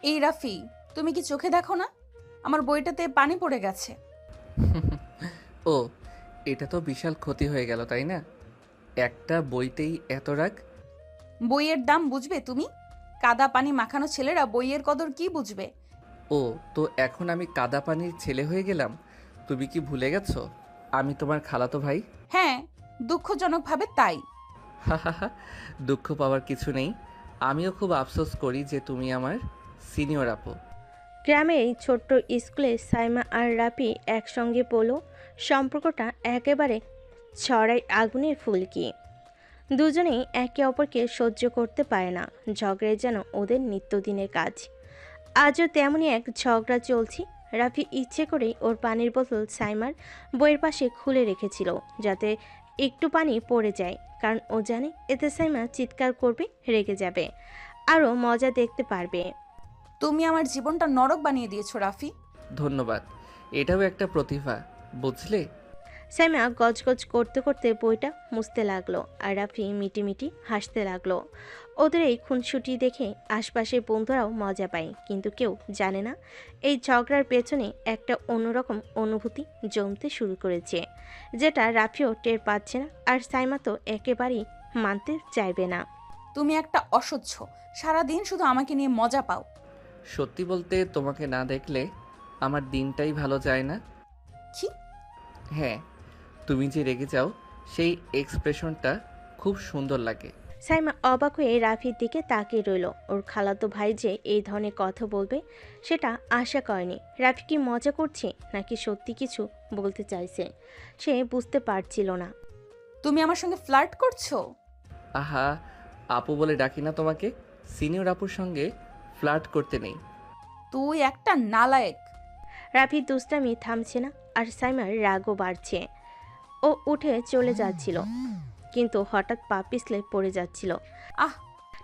এই রাফি, তুমি কি চোখে দেখো না? আমার বইটাতে পানি পড়ে গেছে। ও, এটা তো বিশাল ক্ষতি হয়ে গেল, তাই না? একটা বইতেই এত রাগ। বইয়ের দাম বুঝবে তুমি? কাদা পানি মাখানো ছেলেরা বইয়ের কদর কি বুঝবে? ও, তো এখন আমি কাদা পানির ছেলে হয়ে গেলাম? তুমি কি ভুলে গেছো আমি তোমার খালাতো ভাই? হ্যাঁ, দুঃখজনকভাবে তাই। হাহাহা, দুঃখ পাওয়ার কিছু নেই। আমিও খুব আফসোস করি যে তুমি আমার সিনিয়র আপু। গ্রামের এই ছোট্ট স্কুলে সাইমা আর রাফি একসঙ্গে পড়লো। সম্পর্কটা একেবারে ছড়াই আগুনের ফুলকি। দুজনেই একে অপরকে সহ্য করতে পারে না। ঝগড়ায় যেন ওদের নিত্যদিনের কাজ। আজও তেমনই এক ঝগড়া চলছে। রাফি ইচ্ছে করেই ওর পানির বোতল সাইমার বইয়ের পাশে খুলে রেখেছিল, যাতে একটু পানি পড়ে যায়, কারণ ও জানে এতে সাইমা চিৎকার করবে, রেগে যাবে, আরও মজা দেখতে পারবে। তুমি আমার জীবনটা নরক বানিয়ে দিয়েছো রাফি। ধন্যবাদ। এটাও একটা প্রতিভা, বুঝলে? সাইমা গজগজ করতে করতে বইটা মুছতে লাগলো, আর রাফি মিটিমিটি হাসতে লাগলো। ওদের এই খুনসুটি দেখে আশপাশের বন্ধুরাও মজা পায়, কিন্তু কেউ জানে না এই ঝগড়ার পেছনে একটা অন্যরকম অনুভূতি জমতে শুরু করেছে, যেটা রাফিও টের পাচ্ছে না, আর সাইমা তো একেবারেই মানতে চাইবে না। তুমি একটা অসহ্য। সারাদিন শুধু আমাকে নিয়ে মজা পাও। সত্যি বলতে, তোমাকে না দেখলে আমার দিনটাই ভালো যায় না। কি? হ্যাঁ, তুমি যে রেগে যাও সেই এক্সপ্রেশনটা খুব সুন্দর লাগে। সাইমা অবাক হয়ে রাফির দিকে তাকিয়ে রইল। ওর খালাতো ভাই যে এই ধরনের কথা বলবে সেটা আশা করেনি। রাফি কি মজা করছে নাকি সত্যি কিছু বলতে চাইছে, সে বুঝতে পারছিল না। তুমি আমার সঙ্গে ফ্লার্ট করছো? আহা, আপু বলে ডাকি না তোমাকে? সিনিয়র আপুর সঙ্গে ফ্লার্ট করতে নেই। তুই একটা নালায়েক। রাফির দুষ্টামি থামছে না, আর সাইমার রাগও বাড়ছে। ও উঠে চলে যাচ্ছিল, কিন্তু হঠাৎ পা পিছলে পড়ে যাচ্ছিল। আহ!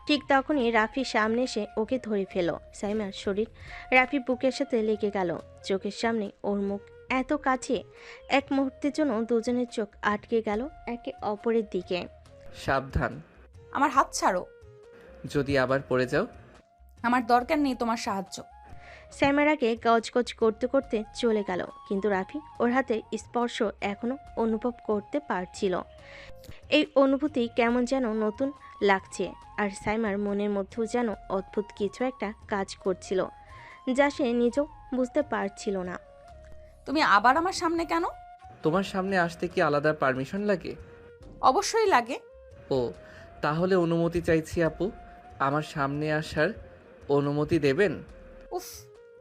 ঠিক তখনই রাফি সামনে এসে ওকে ধরে ফেলো। সাইমার শরীর রাফি বুকের সাথে লেগে গেল। চোখের সামনে ওর মুখ এত কাছে, এক মুহূর্তের জন্য দুজনের চোখ আটকে গেল একে অপরের দিকে। সাবধান, আমার হাত ছাড়ো। যদি আবার পড়ে যাও। আমার দরকার নেই তোমার সাহায্য। সাইমার আগে গজগজ করতে করতে চলে গেল, কিন্তু রাফি ওর হাতের স্পর্শ এখনো অনুভব করতে পারছিল। এই অনুভূতি কেমন যেন নতুন লাগছে, আর সাইমার মনের মধ্যেও যেন অদ্ভুত কিছু একটা কাজ করছিল, যা সে নিজেও বুঝতে পারছিল না। তুমি আবার আমার সামনে কেন? তোমার সামনে আসতে কি আলাদা পারমিশন লাগে? অবশ্যই লাগে। ও, তাহলে অনুমতি চাইছি আপু। আমার সামনে আসার অনুমতি দেবেন? উফ,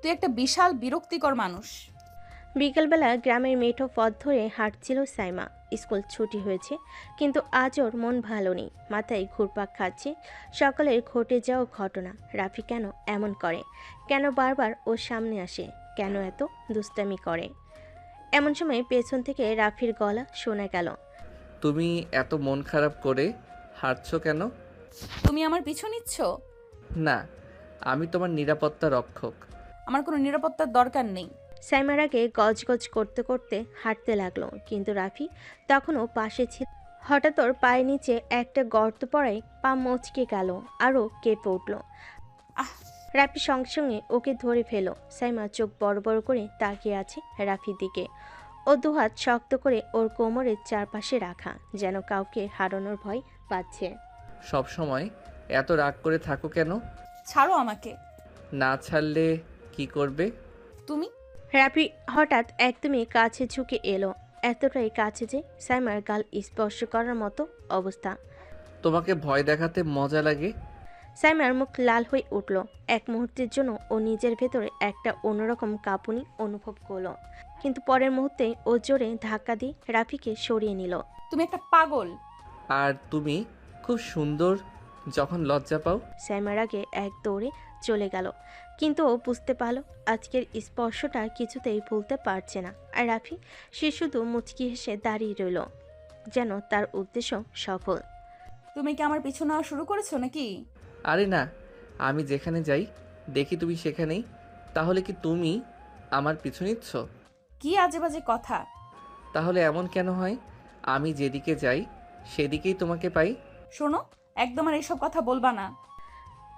তুই একটা বিশাল বিরক্তিকর মানুষ। বিকেলবেলা গ্রামের মেঠো পথ ধরে হাঁটছিল সাইমা। স্কুল ছুটি হয়েছে, কিন্তু আজ ওর মন ভালো নেই, মাথায় ঘুরপাক খাচ্ছে সকালের ঘটে যাওয়া ঘটনা। রাফি কেন এমন করে, কেন বারবার ওর সামনে আসে, কেন এত দুষ্টামি করে? এমন সময় পেছন থেকে রাফির গলা শোনা গেল। তুমি এত মন খারাপ করে হাঁটছো কেন? তুমি আমার পিছু নিচ্ছ? না, আমি তোমার নিরাপত্তা রক্ষক। আমার কোনো নিরাপত্তার দরকার নেই। সাইমার আগে গজগজ করতে করতে হাঁটতে লাগলো, কিন্তু রাফি তখনও পাশে ছিল। হঠাৎ ওর পায়ের নিচে একটা গর্ত পড়ায় পা মচকে গেল, আরও কেঁপে উঠল। আহ! রাফি সঙ্গে সঙ্গে ওকে ধরে ফেলো। সাইমা চোখ বড় বড় করে তাকিয়ে আছে রাফির দিকে। ও দুহাত শক্ত করে ওর কোমরের চারপাশে রাখা, যেন কাউকে হারানোর ভয় পাচ্ছে। সব সময় এত রাগ করে থাকো কেন? ছাড়ো আমাকে। না ছাড়লে কি করবে? তুমি? রাফি হঠাৎ একদমই কাছে ঝুঁকে এলো, এতটাই কাছে যে সাইমার গাল স্পর্শ করার মতো অবস্থা। তোমাকে ভয় দেখাতে মজা লাগে? সাইমার মুখ লাল হয়ে উঠল। এক মুহূর্তের জন্য ও নিজের ভেতরে একটা অন্যরকম কাঁপুনি অনুভব করলো, কিন্তু পরের মুহূর্তে ও জোরে ধাক্কা দিয়ে রাফিকে সরিয়ে নিল। তুমি একটা পাগল। আর তুমি খুব সুন্দর যখন লজ্জা পাও। সাইমার আগে এক দৌড়ে চলে গেল, কিন্তু ও বুঝতে পারল আজকের স্পর্শটা কিছুতেই ভুলতে পারছে না। আর রাফি, সে শুধু মুচকি হেসে দাঁড়িয়ে রইল, যেন তার উদ্দেশ্য সফল। তুমি কি আমার পিছু নেওয়া শুরু করেছো নাকি? আরে না, আমি যেখানে যাই দেখি তুমি সেখানেই। তাহলে কি তুমি আমার পিছু নিচ্ছ? কি আজে বাজে কথা। তাহলে এমন কেন হয়? আমি যেদিকে যাই সেদিকেই তোমাকে পাই। শোনো, একদম আর এইসব কথা বলবা না।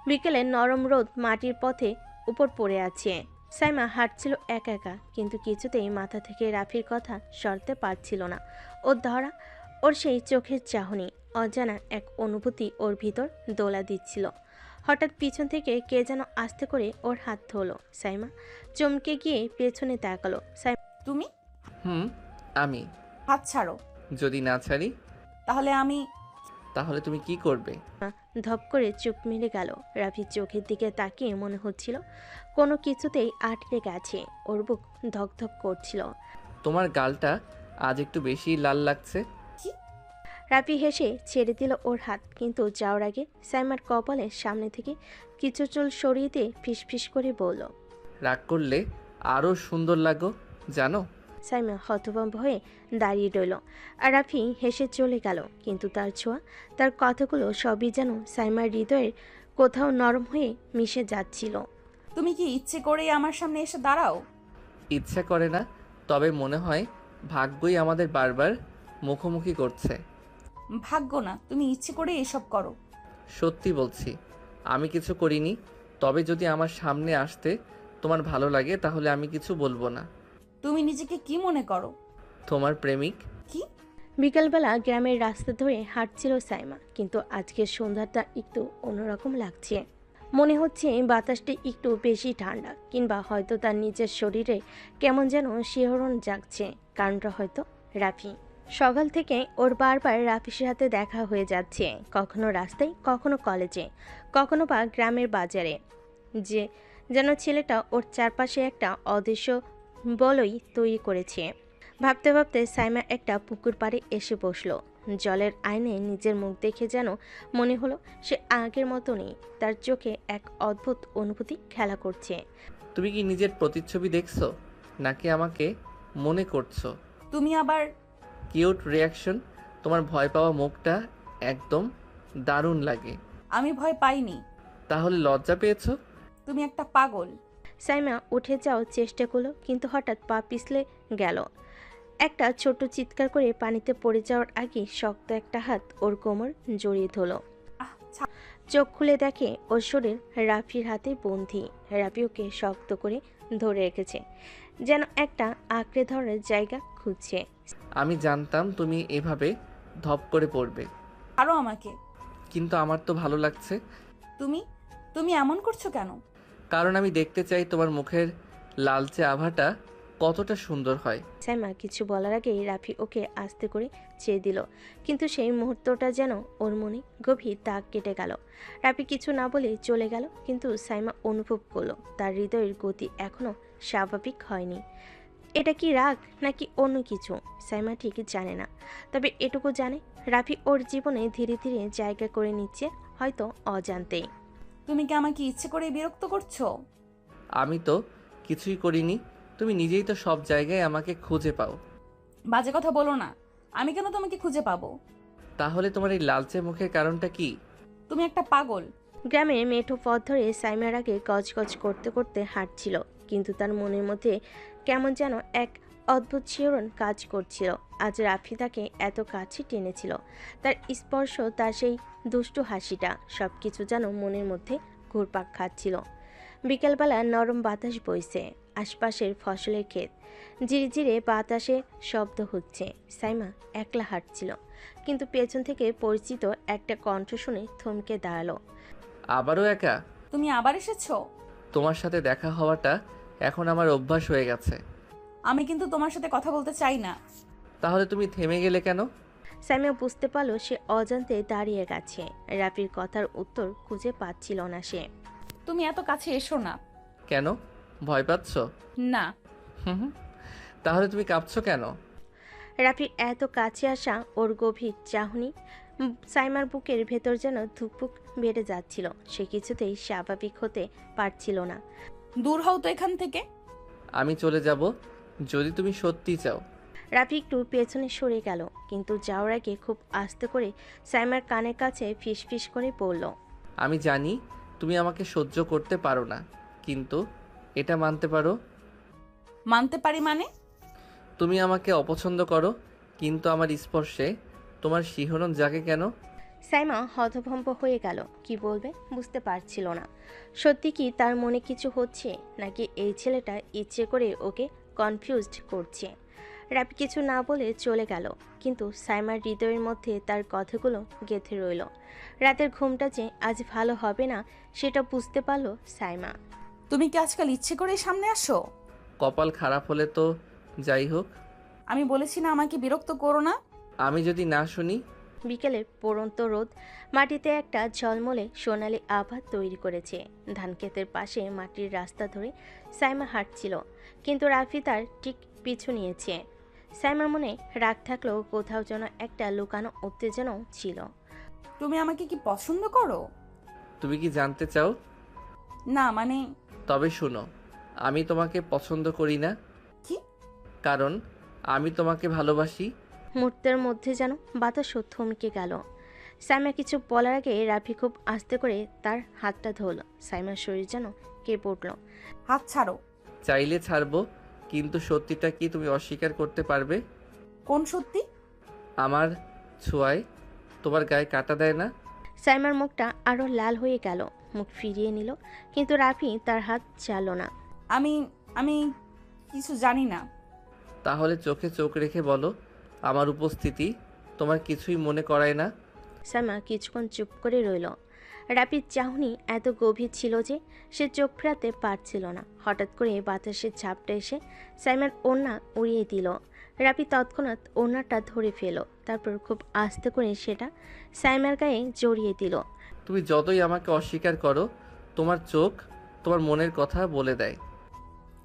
বিকেলে নরম রোদ মাটির পথে উপর পড়ে আছে। সাইমা হাঁটছিল একা একা, কিন্তু কিছুতেই মাথা থেকে রাফির কথা সরতে পারছিল না। ওর ধরা, ওর সেই চোখের চাহনি, অজানা এক অনুভূতি ওর ভিতর দোলা দিচ্ছিল। হঠাৎ পিছন থেকে কে যেন আস্তে করে ওর হাত ধরলো। সাইমা চমকে গিয়ে পেছনে তাকালো। তুমি? আমি। হাত ছাড়ো। যদি না ছাড়ি তাহলে আমি। তাহলে তুমি কি করবে? ধপ করে চোখ মেলে গেল। রাফির চোখের দিকে তাকিয়ে মনে হচ্ছিল কোনো কিছুতেই আটকে গেছে। ওর বুক ধকধক করছিল। তোমার গালটা আজ একটু বেশি লাল লাগছে। রাফি হেসে ছেড়ে দিল ওর হাত, কিন্তু যাওয়ার আগে সাইমার কপালের সামনে থেকে কিছু চুল সরিয়ে দিয়ে ফিসফিস করে বলল, রাগ করলে আরও সুন্দর লাগো জানো। সাইমা হতভম্ব হয়ে দাঁড়িয়ে রইল। আর রাফি হেসে চলে গেল, কিন্তু তার ছোঁয়া, তার কথাগুলো সবই যেন সাইমার হৃদয়ের কোথাও নরম হয়ে মিশে যাচ্ছিল। তুমি কি ইচ্ছে করেই আমার সামনে এসে দাঁড়াও? ইচ্ছা করে না, তবে মনে হয় ভাগ্যই আমাদের বারবার মুখোমুখি করছে। ভাগ্য না, তুমি ইচ্ছে করে এসব করো। সত্যি বলছি, আমি কিছু করিনি। তবে যদি আমার সামনে আসতে তোমার ভালো লাগে তাহলে আমি কিছু বলবো না। তুমি নিজেকে কি মনে করো? তোমার প্রেমিক। কি? বিকালবেলা গ্রামের রাস্তা ধরে হাঁটছিল সাইমা, কিন্তু আজকের সন্ধ্যাটা একটু অন্যরকম লাগছে। মনে হচ্ছে বাতাসটি একটু বেশি ঠান্ডা, কিংবা হয়তো তার নিজের শরীরে কেমন যেন শিহরণ জাগছে। কারণটা হয়তো রাফি। সকাল থেকে ওর বারবার রাফির সাথে দেখা হয়ে যাচ্ছে, কখনো রাস্তায়, কখনো কলেজে, কখনো বা গ্রামের বাজারে। যে যেন ছেলেটা ওর চারপাশে একটা অদৃশ্য বলই তৈরি করেছে। ভাবতে ভাবতে সাইমা একটা পুকুর পাড়ে এসে বসলো। জলের আয়নে নিজের মুখ দেখে যেন মনে হলো সে আগের মতো নেই। তার চোখে এক অদ্ভুত অনুভূতি খেলা করছে। তুমি কি নিজের প্রতিচ্ছবি দেখছো নাকি আমাকে মনে করছো? তুমি আবার? Cute reaction. তোমার ভয় পাওয়া মুখটা একদম দারুণ লাগে। আমি ভয় পাইনি। তাহলে লজ্জা পেয়েছো? তুমি একটা পাগল। সাইমা উঠে যাওয়ার চেষ্টা করলো, কিন্তু হঠাৎ পা পিছলে গেল। একটা ছোট্ট চিৎকার করে পানিতে পড়ে যাওয়ার আগে শক্ত একটা হাত ওর কোমর জড়িয়ে ধরল। চোখ খুলে দেখে ওর শরীর রাফির হাতে বন্দি। রাফি ওকে শক্ত করে ধরে রেখেছে, যেন একটা আঁকড়ে ধরার জায়গা খুঁজছে। আমি জানতাম তুমি এভাবে ধপ করে পড়বে, আরো আমাকে। কিন্তু আমার তো ভালো লাগছে। তুমি তুমি এমন করছো কেন? কারণ আমি দেখতে চাই তোমার মুখের লালচে আভাটা কতটা সুন্দর হয়। সাইমা কিছু বলার আগেই রাফি ওকে আস্তে করে চেয়ে দিল, কিন্তু সেই মুহূর্তটা যেন ওর মনে গভীর দাগ কেটে গেল। রাফি কিছু না বলে চলে গেল, কিন্তু সাইমা অনুভব করলো তার হৃদয়ের গতি এখনো স্বাভাবিক হয়নি। এটা কি রাগ নাকি অন্য কিছু, সাইমা ঠিকই জানে না। তবে এটুকু জানে, রাফি ওর জীবনে ধীরে ধীরে জায়গা করে নিচ্ছে, হয়তো অজান্তেই। তুমি কি আমাকে ইচ্ছে করে বিরক্ত করছো? আমি তো কিছুই করিনি, তুমি নিজেই তো সব জায়গায় আমাকে খুঁজে পাও। বাজে কথা বলো না। আমি কেন তোমাকে খুঁজে পাবো? তাহলে তোমার এই লালচে মুখের কারণটা কি? তুমি একটা পাগল। গ্রামের মেঠো পথ ধরে সাইমার আগে গজগজ করতে করতে হাঁটছিল, কিন্তু তার মনের মধ্যে কেমন যেন এক অদ্ভুত শিহরণ কাজ করছিল। আজ রাফি তাকে এত কাছে টেনেছিল, তার স্পর্শ, তার সেই দুষ্টু হাসিটা, সব কিছু যেন মনের মধ্যে ঘুরপাক খাচ্ছিল। বিকেলবেলা নরম বাতাস বইছে, আশপাশের ফসলের ক্ষেত, ঝিরিঝিরে বাতাসে শব্দ হচ্ছে। সাইমা একলা হাঁটছিল, কিন্তু পেছন থেকে পরিচিত একটা কণ্ঠ শুনে থমকে দাঁড়ালো। আবারও একা? তুমি আবার এসেছো? তোমার সাথে দেখা হওয়াটা এখন আমার অভ্যাস হয়ে গেছে। আমি কিন্তু তোমার সাথে কথা বলতে চাই না। তাহলে তুমি থেমে গেলে কেন? সাইমা বুঝতে পারলো সে অজান্তে দাঁড়িয়ে গেছে। রাফির কথার উত্তর খুঁজে পাচ্ছিল না সে। তুমি এত কাছে এসো না। কেন, ভয় পাচ্ছ? না। হুম। তাহলে তুমি কাঁপছো কেন? রাফির এত কাছে আসা, ওর গভীর চাহনি, সাইমার বুকের ভেতর যেন ধুকপুক বেড়ে যাচ্ছিল। সে কিছুতেই স্বাভাবিক হতে পারছিল না। দূর হও তো এখান থেকে। আমি চলে যাব যদি তুমি সত্যি চাও। রাফি একটু পেছনে সরে গেল, কিন্তু যাওয়ার আগে খুব আস্তে করে সাইমার কানের কাছে ফিসফিস করে বলল, আমি জানি তুমি আমাকে সহ্য করতে পারো না, কিন্তু এটা মানতে পারো। মানতে পারি মানে? তুমি আমাকে অপছন্দ করো, কিন্তু আমার স্পর্শে তোমার শিহরণ জাগে কেন? সাইমা হতভম্ব হয়ে গেল, কি বলবে বুঝতে পারছিল না। সত্যি কি তার মনে কিছু হচ্ছে, নাকি এই ছেলেটা ইচ্ছে করে ওকে কনফিউজড করছে। রাফি কিছু না বলে চলে গেল, কিন্তু সাইমার হৃদয়ের মধ্যে তার কথাগুলো গেঁথে রইল। রাতের ঘুমটা যে আজ ভালো হবে না সেটা বুঝতে পারল সাইমা। তুমি কি আজকাল ইচ্ছে করে সামনে আসো? কপাল খারাপ হলে তো যাই হোক। আমি বলেছি না আমাকে বিরক্ত করো না। আমি যদি না শুনি? বিকেলে পড়ন্ত রোদ মাটিতে একটা ঝলমলে সোনালি আভা তৈরি করেছে। ধানক্ষেতের পাশে মাটির রাস্তা ধরে সাইমা হাঁটছিল, কিন্তু রাফি তার ঠিক পিছু নিয়েছে। সাইমার মনে রাগ থাকলেও কোথাও যেন একটা লুকানো উত্তেজনাও ছিল। তুমি আমাকে কি পছন্দ করো? তুমি কি জানতে চাও? না মানে। তবে শুনো, আমি তোমাকে পছন্দ করি না। কি? কারণ আমি তোমাকে ভালোবাসি। মুহূর্তের মধ্যে যেন বাতাসও থমকে গেল। সাইমা কিছু বলার আগে রাফি খুব আস্তে করে তার হাতটা ধরল। সাইমার শরীর যেন কেঁপে উঠল। হাত ছাড়ো। চাইলে ছাড়বো, কিন্তু সত্যিটা কি তুমি অস্বীকার করতে পারবে? কোন সত্যি? আমার ছোঁয়ায় তোমার গায়ে কাটা দেয় না? সাইমার মুখটা আরো লাল হয়ে গেল, মুখ ফিরিয়ে নিল, কিন্তু রাফি তার হাত ছাড়ল না। আমি আমি কিছু জানি না। তাহলে চোখে চোখ রেখে বলো, আমার উপস্থিতি তোমার কিছুই মনে করায় না? সাইমা কিছুক্ষণ চুপ করে রইল। রাফির চাহনি এত গভীর ছিল যে সে চোখ ফেরাতে পারছিল না। হঠাৎ করে বাতাসের ঝাপটা এসে সাইমার ওড়না উড়িয়ে দিল। রাফি তৎক্ষণাৎ ওড়নাটা ধরে ফেল, তারপর খুব আস্তে করে সেটা সাইমার গায়ে জড়িয়ে দিল। তুমি যতই আমাকে অস্বীকার করো, তোমার চোখ তোমার মনের কথা বলে দেয়।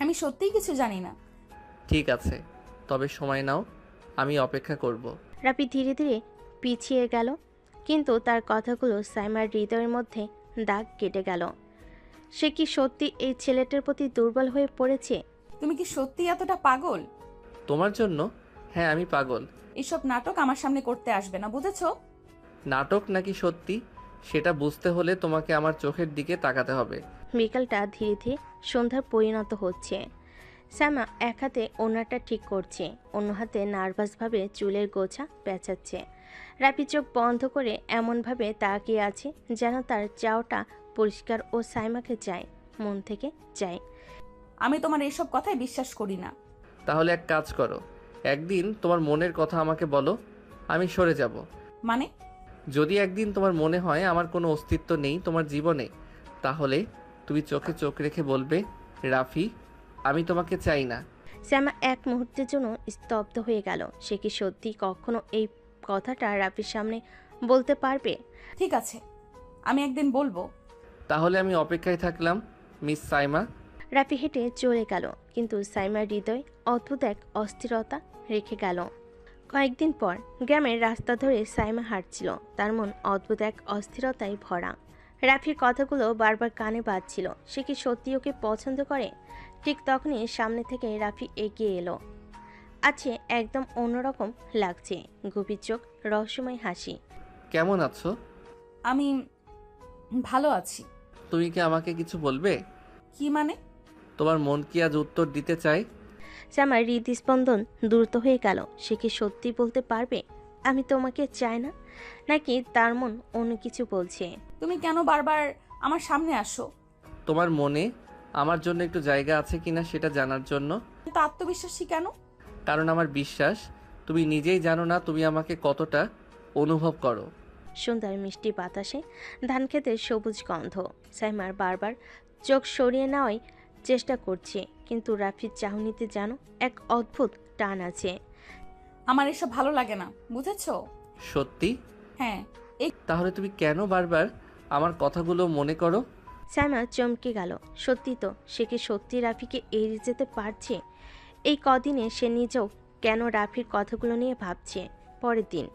আমি সত্যিই কিছু জানি না। ঠিক আছে, তবে সময় নাও, আমি অপেক্ষা করব। রাফি ধীরে ধীরে পিছিয়ে গেল, কিন্তু তার কথাগুলো সাইমার হৃদয়ের মধ্যে দাগ কেটে গেল। সে কি সত্যি এই ছেলেটার প্রতি দুর্বল হয়ে পড়েছে? তুমি কি সত্যি এতটা পাগল? তোমার জন্য? হ্যাঁ, আমি পাগল। এসব নাটক আমার সামনে করতে আসবে না, বুঝেছো? নাটক নাকি সত্যি, সেটা বুঝতে হলে তোমাকে আমার চোখের দিকে তাকাতে হবে। বিকালটা ধীরে ধীরে সন্ধ্যার পরিণত হচ্ছে। সাইমা এক হাতে ওড়নাটা ঠিক করছে, অন্য হাতে নার্ভাসভাবে চুলের গোছা পেঁচাচ্ছে। রাফি চোখ বন্ধ করে এমনভাবে তাকিয়ে আছে যেন তার চাওটা পরিষ্কার ও সাইমাকে চায়, মন থেকে চায়। আমি তোমার এসব কথায় বিশ্বাস করি না। তাহলে এক কাজ করো, একদিন তোমার মনের কথা আমাকে বলো, আমি সরে যাব। মানে? যদি একদিন তোমার মনে হয় আমার কোনো অস্তিত্ব নেই তোমার জীবনে, তাহলে তুমি চোখে চোখ রেখে বলবে, রাফি, আমি তোমাকে চাই না। সাইমা এক মুহূর্তের জন্য স্তব্ধ হয়ে গেল। সে কি সত্যি কখনো এই কথাটা রাফির সামনে বলতে পারবে? ঠিক আছে, আমি একদিন বলবো। তাহলে আমি অপেক্ষায় থাকলাম, মিস সাইমা। রাফি হেঁটে চলে গেল, কিন্তু সাইমার হৃদয় অদ্ভুত এক অস্থিরতা রেখে গেল। কয়েকদিন পর গ্রামের রাস্তা ধরে সাইমা হাঁটছিল, তার মন অদ্ভুত এক অস্থিরতায় ভরা। রাফির কথাগুলো বারবার কানে বাজছিল। সে কি সত্যি ওকে পছন্দ করে? ঠিক তখনই সামনে থেকে রাফি এগিয়ে এলো। আছে একদম অন্যরকম লাগছে, গভীর চোখ, রহস্যময় হাসি। কেমন আছো? আমি ভালো আছি। তুমি কি আমাকে কিছু বলবে? কি মানে? তোমার মন কি আজ উত্তর দিতে চায়? সামার হৃদস্পন্দন দ্রুত হয়ে গেল। সে কি সত্যি বলতে পারবে আমি তোমাকে চাই না, নাকি তার মন অন্য কিছু বলছে? তুমি কেন বারবার আমার সামনে আসো? তোমার মনে আমার জন্য একটু জায়গা আছে কিনা সেটা জানার জন্য। তো আত্মবিশ্বাসী কেন? কারণ আমার বিশ্বাস তুমি নিজেই জানো না তুমি আমাকে কতটা অনুভব করো। সুন্দর মিষ্টি বাতাসে ধানক্ষেতের সবুজ গন্ধ। সাইমার বারবার চোখ সরিয়ে নেওয়াই চেষ্টা করছে, কিন্তু রাফির চাহনিতে যেন এক অদ্ভুত টান আছে। আমার এসব ভালো লাগে না, বুঝেছো? সত্যি? হ্যাঁ। তাহলে তুমি কেন বারবার আমার কথাগুলো মনে করো? সাইমা চমকে গেল। সত্যি তো, সে কি সত্যি রাফিকে এড়িয়ে যেতে পারছে? এই কদিনে সে নিজেও কেন রাফির কথাগুলো নিয়ে ভাবছে। পরের দিন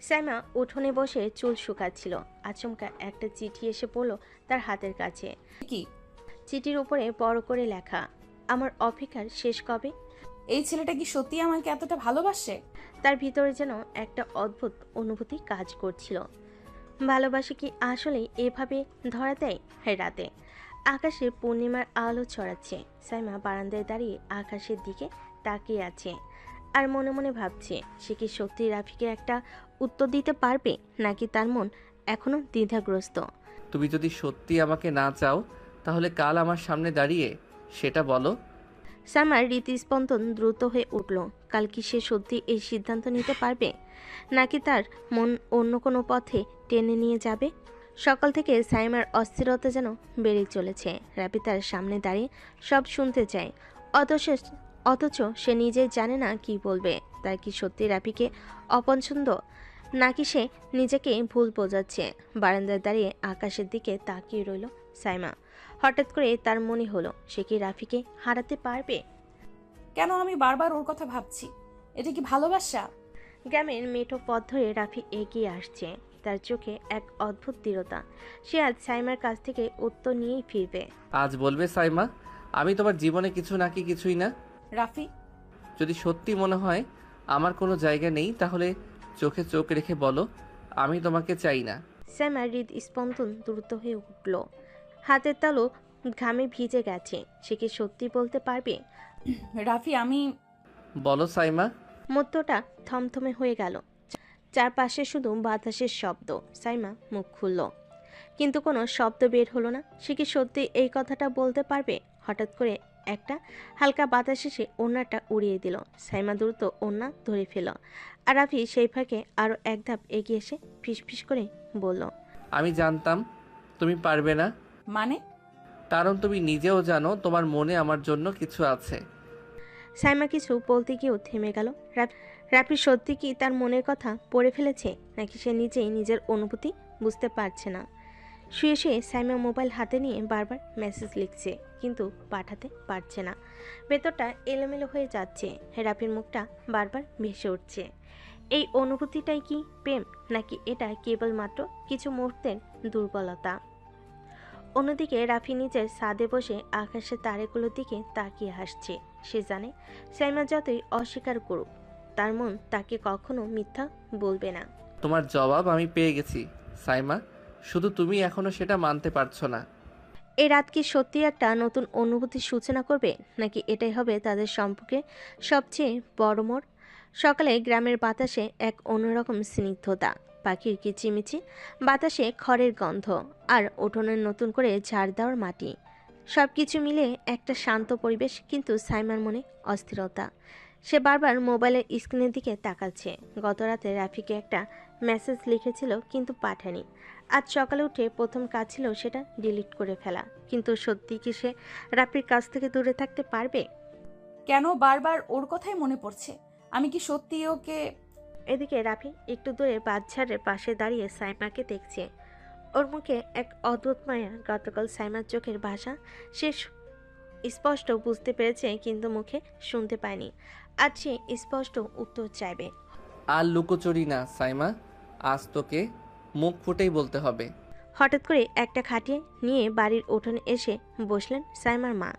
সাইমা উঠোনে বসে চুল শুকাচ্ছিল। আচমকা একটা চিঠি এসে পড়ল তার হাতের কাছে। কি? চিঠির উপরে বড় করে লেখা, আমার অপেক্ষার শেষ কবে? এই ছেলেটা কি সত্যি আমাকে এতটা ভালোবাসে? তার ভিতরে যেন একটা অদ্ভুত অনুভূতি কাজ করছিল। ভালোবাসা কি আসলেই এভাবে ধরা দেয়? রাতে আকাশে পূর্ণিমার আলো ছড়াচ্ছে। সাইমা বারান্দায় দাঁড়িয়ে আকাশের দিকে তাকিয়ে আছে, আর মনে মনে ভাবছে সে কি সত্যি রাফিকে একটা উত্তর দিতে পারবে, নাকি তার মন এখনও দ্বিধাগ্রস্ত। তুমি যদি সত্যি আমাকে না চাও তাহলে কাল আমার সামনে দাঁড়িয়ে সেটা বলো। সাইমার হৃদস্পন্দন দ্রুত হয়ে উঠল। কাল কি সে সত্যি এই সিদ্ধান্ত নিতে পারবে, নাকি তার মন অন্য কোনো পথে টেনে নিয়ে যাবে? সকাল থেকে সাইমার অস্থিরতা যেন বেড়ে চলেছে। রাবি তার সামনে দাঁড়িয়ে সব শুনতে চায়, অথচ সে নিজেই জানে না কি বলবে। তার কি সত্যি রাবিকে অপছন্দ, নাকি সে নিজেকে ভুল বোঝাচ্ছে? বারান্দায় দাঁড়িয়ে আকাশের দিকে তাকিয়ে রইল সাইমা। হঠাৎ করে তার মনে হলো সে কি রাফিকে হারাতে পারবে। কেন আমি বারবার ওর কথা ভাবছি? এটা কি ভালোবাসা? গ্রামের মেঠো পথ ধরে রাফি এগিয়ে আসছে, তার চোখে এক অদ্ভুত দৃঢ়তা। সে আজ সাইমার কাছ থেকে উত্তর নিয়েই ফিরবে। আজ বলবে সাইমা আমি তোমার জীবনে কিছু নাকি কিছুই না? রাফি, যদি সত্যি মনে হয় আমার কোনো জায়গা নেই তাহলে চোখে চোখ রেখে বলো আমি তোমাকে চাই না। সাইমার হৃদস্পন্দন দ্রুত হয়ে উঠল, হাতের তালু ঘামে ভিজে গেছে। সে কি সত্যি বলতে পারবে? রাফি আমি বলো সাইমা। মুহূর্তটা থমথমে হয়ে গেল, চারপাশে শুধু বাতাসের শব্দ। সাইমা মুখ খুলল, কিন্তু কোনো শব্দ বের হলো না। সে কি সত্যি এই কথাটা বলতে পারবে? হঠাৎ করে একটা হালকা বাতাস এসে ওড়নাটা উড়িয়ে দিল। সাইমা দ্রুত ওড়না ধরে ফেল, আর রাফি সেই ফাঁকে আরও এক ধাপ এগিয়ে এসে ফিসফিস করে বলল, আমি জানতাম তুমি পারবে না, মানে? কারণ তুমি নিজেও জানো তোমার মনে আমার জন্য কিছু আছে। সাইমা কিছু বলতে গিয়েও থেমে গেল। রাফি সত্যি কি তার মনের কথা পড়ে ফেলেছে, নাকি সে নিজেই নিজের অনুভূতি বুঝতে পারছে না? শুয়ে শুয়ে সাইমা মোবাইল হাতে নিয়ে বারবার মেসেজ লিখছে, কিন্তু পাঠাতে পারছে না। ভেতরটা এলোমেলো হয়ে যাচ্ছে। রাফির মুখটা বারবার ভেসে উঠছে। এই অনুভূতিটাই কি প্রেম, নাকি এটা কেবলমাত্র কিছু মুহূর্তের দুর্বলতা? অন্যদিকে রাফি নিজের ছাদে বসে আকাশের তারেগুলোর দিকে তাকিয়ে হাসছে। সে জানে সাইমা যতই অস্বীকার করুক, তার মন তাকে কখনো মিথ্যা বলবে না। তোমার জবাব আমি পেয়ে গেছি সাইমা, শুধু তুমি এখনো সেটা মানতে পারছো না। এই রাত কি সত্যি একটা নতুন অনুভূতির সূচনা করবে, নাকি এটাই হবে তাদের সম্পর্কে সবচেয়ে বড় মোড়? সকালে গ্রামের বাতাসে এক অন্যরকম স্নিগ্ধতা, পাখির কিচিমিচি, বাতাসে খড়ের গন্ধ, আর উঠোনের নতুন করে ঝাড় দেওয়ার মাটি। সব কিছু মিলে একটা শান্ত পরিবেশ, কিন্তু সাইমার মনে অস্থিরতা। সে বারবার মোবাইলের স্ক্রিনের দিকে তাকাচ্ছে। গত রাতে রাফিকে একটা মেসেজ লিখেছিল, কিন্তু পাঠায়নি। আজ সকালে উঠে প্রথম কাজ ছিল সেটা ডিলিট করে ফেলা। কিন্তু সত্যি কি সে রাফির কাছ থেকে দূরে থাকতে পারবে? কেন বারবার ওর কথাই মনে পড়ছে? আমি কি সত্যি ওকে? এদিকে রাফি একটু দূরে বাঁশঝাড়ের পাশে দাঁড়িয়ে সাইমাকে দেখছে। ওর মুখে এক অদ্ভুত মায়া। গতকাল সাইমার চোখের ভাষা সে স্পষ্ট বুঝতে পেরেছে, কিন্তু মুখে শুনতে পায়নি। আজ সে স্পষ্ট উত্তর চাইবে। আর লুকোচুরি না সাইমা, আজ তোকে মুখ ফুটেই বলতে হবে। হঠাৎ করে একটা খাটিয়ে নিয়ে বাড়ির উঠোনে এসে বসলেন সাইমার মা।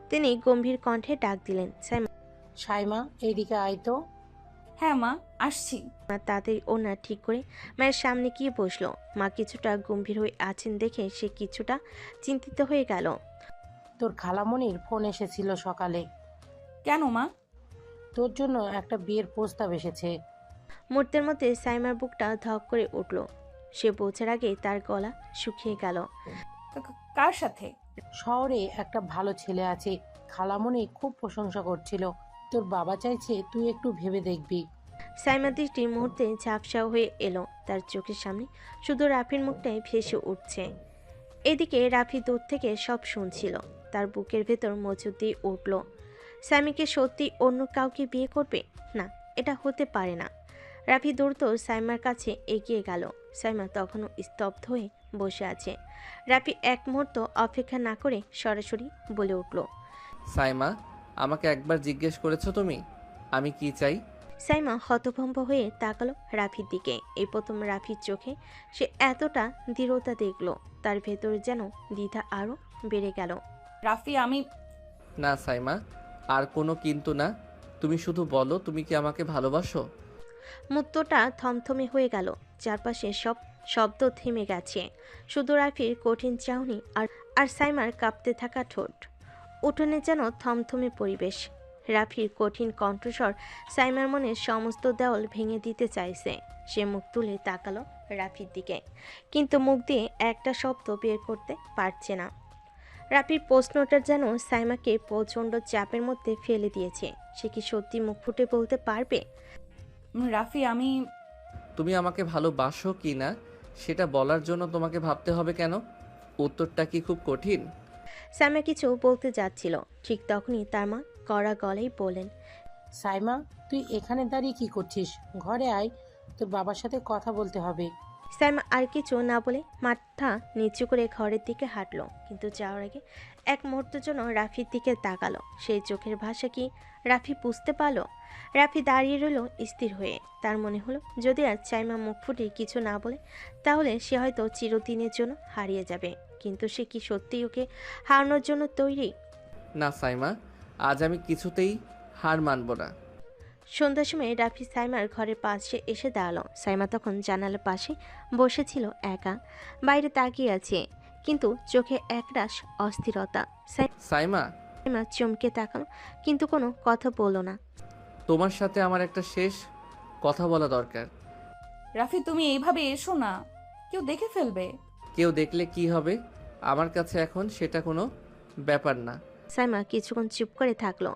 তিনি গম্ভীর কণ্ঠে ডাক দিলেন, সাইমা। সাইমা, এইদিকে আয় তো। হ্যাঁ মা, আসছি। তাড়াতাড়ি ওনা ঠিক করে মায়ের সামনে গিয়ে বসলো। মা কিছুটা গম্ভীর হয়ে আছেন দেখে সে কিছুটা চিন্তিত হয়ে গেল। তোর খালামণির ফোন এসেছিল সকালে। কেন মা? তোর জন্য একটা বিয়ের প্রস্তাব এসেছে। মুহূর্তের মধ্যে সাইমার বুকটা ধক করে উঠল। সে বোঝার আগে তার গলা শুকিয়ে গেল। কার সাথে? শহরে একটা ভালো ছেলে আছে, খালামণি খুব প্রশংসা করছিল। তোর বাবা চাইছে তুই একটু ভেবে দেখবি। সাইমার দৃষ্টি মুহূর্তে ঝাপসা হয়ে এলো। তার চোখের সামনে শুধু রাফির মুখটাই ভেসে উঠছে। এদিকে রাফি দূর থেকে সব শুনছিল। তার বুকের ভেতর মজুদ দিয়ে উঠল। সাইমাকে সত্যি অন্য কাউকে বিয়ে করবে? না, এটা হতে পারে না। রাফি দ্রুত সাইমার কাছে এগিয়ে গেল। সাইমা তখনও স্তব্ধ হয়ে বসে আছে। রাফি এক মুহূর্ত অপেক্ষা না করে সরাসরি বলে উঠল, সাইমা, আমাকে একবার জিজ্ঞেস করেছো তুমি আমি কি চাই? সাইমা হতভম্ব হয়ে তাকালো রাফির দিকে। এই প্রথম রাফির চোখে সে এতটা দৃঢ়তা দেখল। তার ভেতর যেন দ্বিধা আরও বেড়ে গেল। রাফি আমি না সাইমা, আর কোনো কিন্তু না, তুমি শুধু বলো তুমি কি আমাকে ভালোবাসো? মুহূর্তটা থমথমে হয়ে গেল। চারপাশে সব শব্দ থেমে গেছে। শুধু রাফির কঠিন চাহনি আর সাইমার কাঁপতে থাকা ঠোঁট। উঠোনে যেন থমথমে পরিবেশ। রাফির কঠিন কণ্ঠস্বর সাইমার মনের সমস্ত দেওয়াল ভেঙে দিতে চাইছে। সে মুখ তুলে তাকালো রাফির দিকে, কিন্তু মুখ দিয়ে একটা শব্দ বের করতে পারছে না। রাফির প্রশ্নটা যেন সাইমাকে প্রচণ্ড চাপের মধ্যে ফেলে দিয়েছে। সে কি সত্যি মুখ ফুটে বলতে পারবে? রাফি, আমি তুমি আমাকে ভালোবাসো কি না সেটা বলার জন্য তোমাকে ভাবতে হবে কেন? উত্তরটা কি খুব কঠিন? সাইমা কিছু বলতে যাচ্ছিল, ঠিক তখনই তার মা কড়া গলায় বলেন, সাইমা, তুই এখানে দাঁড়িয়ে কি করছিস? ঘরে আয়, তোর বাবার সাথে কথা বলতে হবে। সাইমা আর কিছু না বলে মাথা নিচু করে ঘরের দিকে হাঁটলো, কিন্তু যাওয়ার আগে এক মুহূর্তের জন্য রাফির দিকে তাকালো। সেই চোখের ভাষা কি রাফি বুঝতে পারলো? রাফি দাঁড়িয়ে রইল স্থির হয়ে। তার মনে হলো যদি আজ সাইমা মুখ ফুটে কিছু না বলে তাহলে সে হয়তো চিরদিনের জন্য হারিয়ে যাবে। কিন্তু সে কি সত্যিই ওকে হারানোর জন্য তৈরি? না সাইমা, আজ আমি কিছুতেই হার মানব না। সন্ধ্যার সময় রাফি সাইমার ঘরের পাশে এসে দাঁড়ালো। সাইমা তখন জানালার পাশে বসেছিল একা, বাইরে তাকিয়ে আছে, কিন্তু চোখে একরাশ অস্থিরতা। সাইমা, সাইমা চমকে তাকালো, কিন্তু কোনো কথা বলল না। তোমার সাথে আমার একটা শেষ কথা বলা দরকার। রাফি, তুমি এইভাবে এসো না, কেউ দেখে ফেলবে। কেউ দেখলে কি হবে? আমার কাছে এখন সেটা কোনো ব্যাপার না। সাইমা কিছুক্ষণ চুপ করে থাকলো,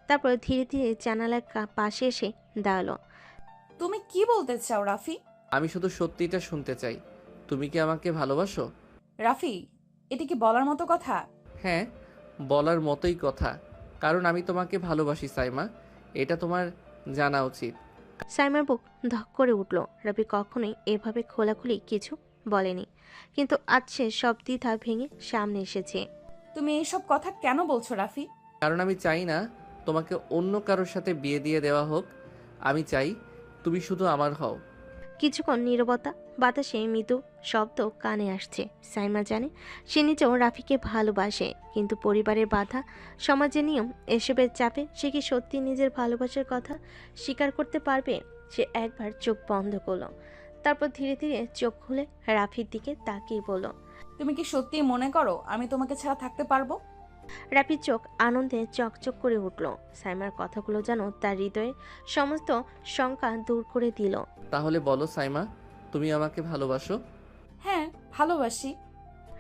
তারপর ধীরে ধীরে জানালার পাশে এসে দাঁড়ালো। তুমি কি বলতে চাও রাফি? আমি শুধু সত্যিটা শুনতে চাই। তুমি কি আমাকে ভালোবাসো? রাফি, এটা কি বলার মতো কথা? হ্যাঁ, বলার মতোই কথা, কারণ আমি তোমাকে ভালোবাসি সাইমা। এটা তোমার জানা উচিত। সাইমার বুক ধক করে উঠল। রবি কখনোই এভাবে খোলাখুলি কিছু বলেনি, কিন্তু আজ সে সব দ্বিধা ভেঙে সামনে এসেছে। তুমি এইসব কথা কেন বলছো রাফি? কারণ আমি চাই না তোমাকে অন্য কারোর সাথে বিয়ে দিয়ে দেওয়া হোক। আমি চাই তুমি শুধু আমার হও। কিছুক্ষণ নীরবতা, বাতাসে মৃদু শব্দ কানে আসছে। সাইমা জানে সে নিজেও রাফিকে ভালোবাসে, কিন্তু পরিবারের বাধা, সমাজের নিয়ম, এসবের চাপে সে কি সত্যি নিজের ভালোবাসার কথা স্বীকার করতে পারবে? সে একবার চোখ বন্ধ করলো, তারপর ধীরে ধীরে চোখ খুলে রাফির দিকে তাকিয়ে বলল, তুমি কি সত্যি মনে করো আমি তোমাকে ছাড়া থাকতে পারবো? রাফির চোখ আনন্দে চকচক করে উঠল। সাইমার কথাগুলো যেন তার হৃদয়ে সমস্ত শঙ্কা দূর করে দিল। তাহলে বলো সাইমা, তুমি আমাকে ভালোবাসো? হ্যাঁ, ভালোবাসি।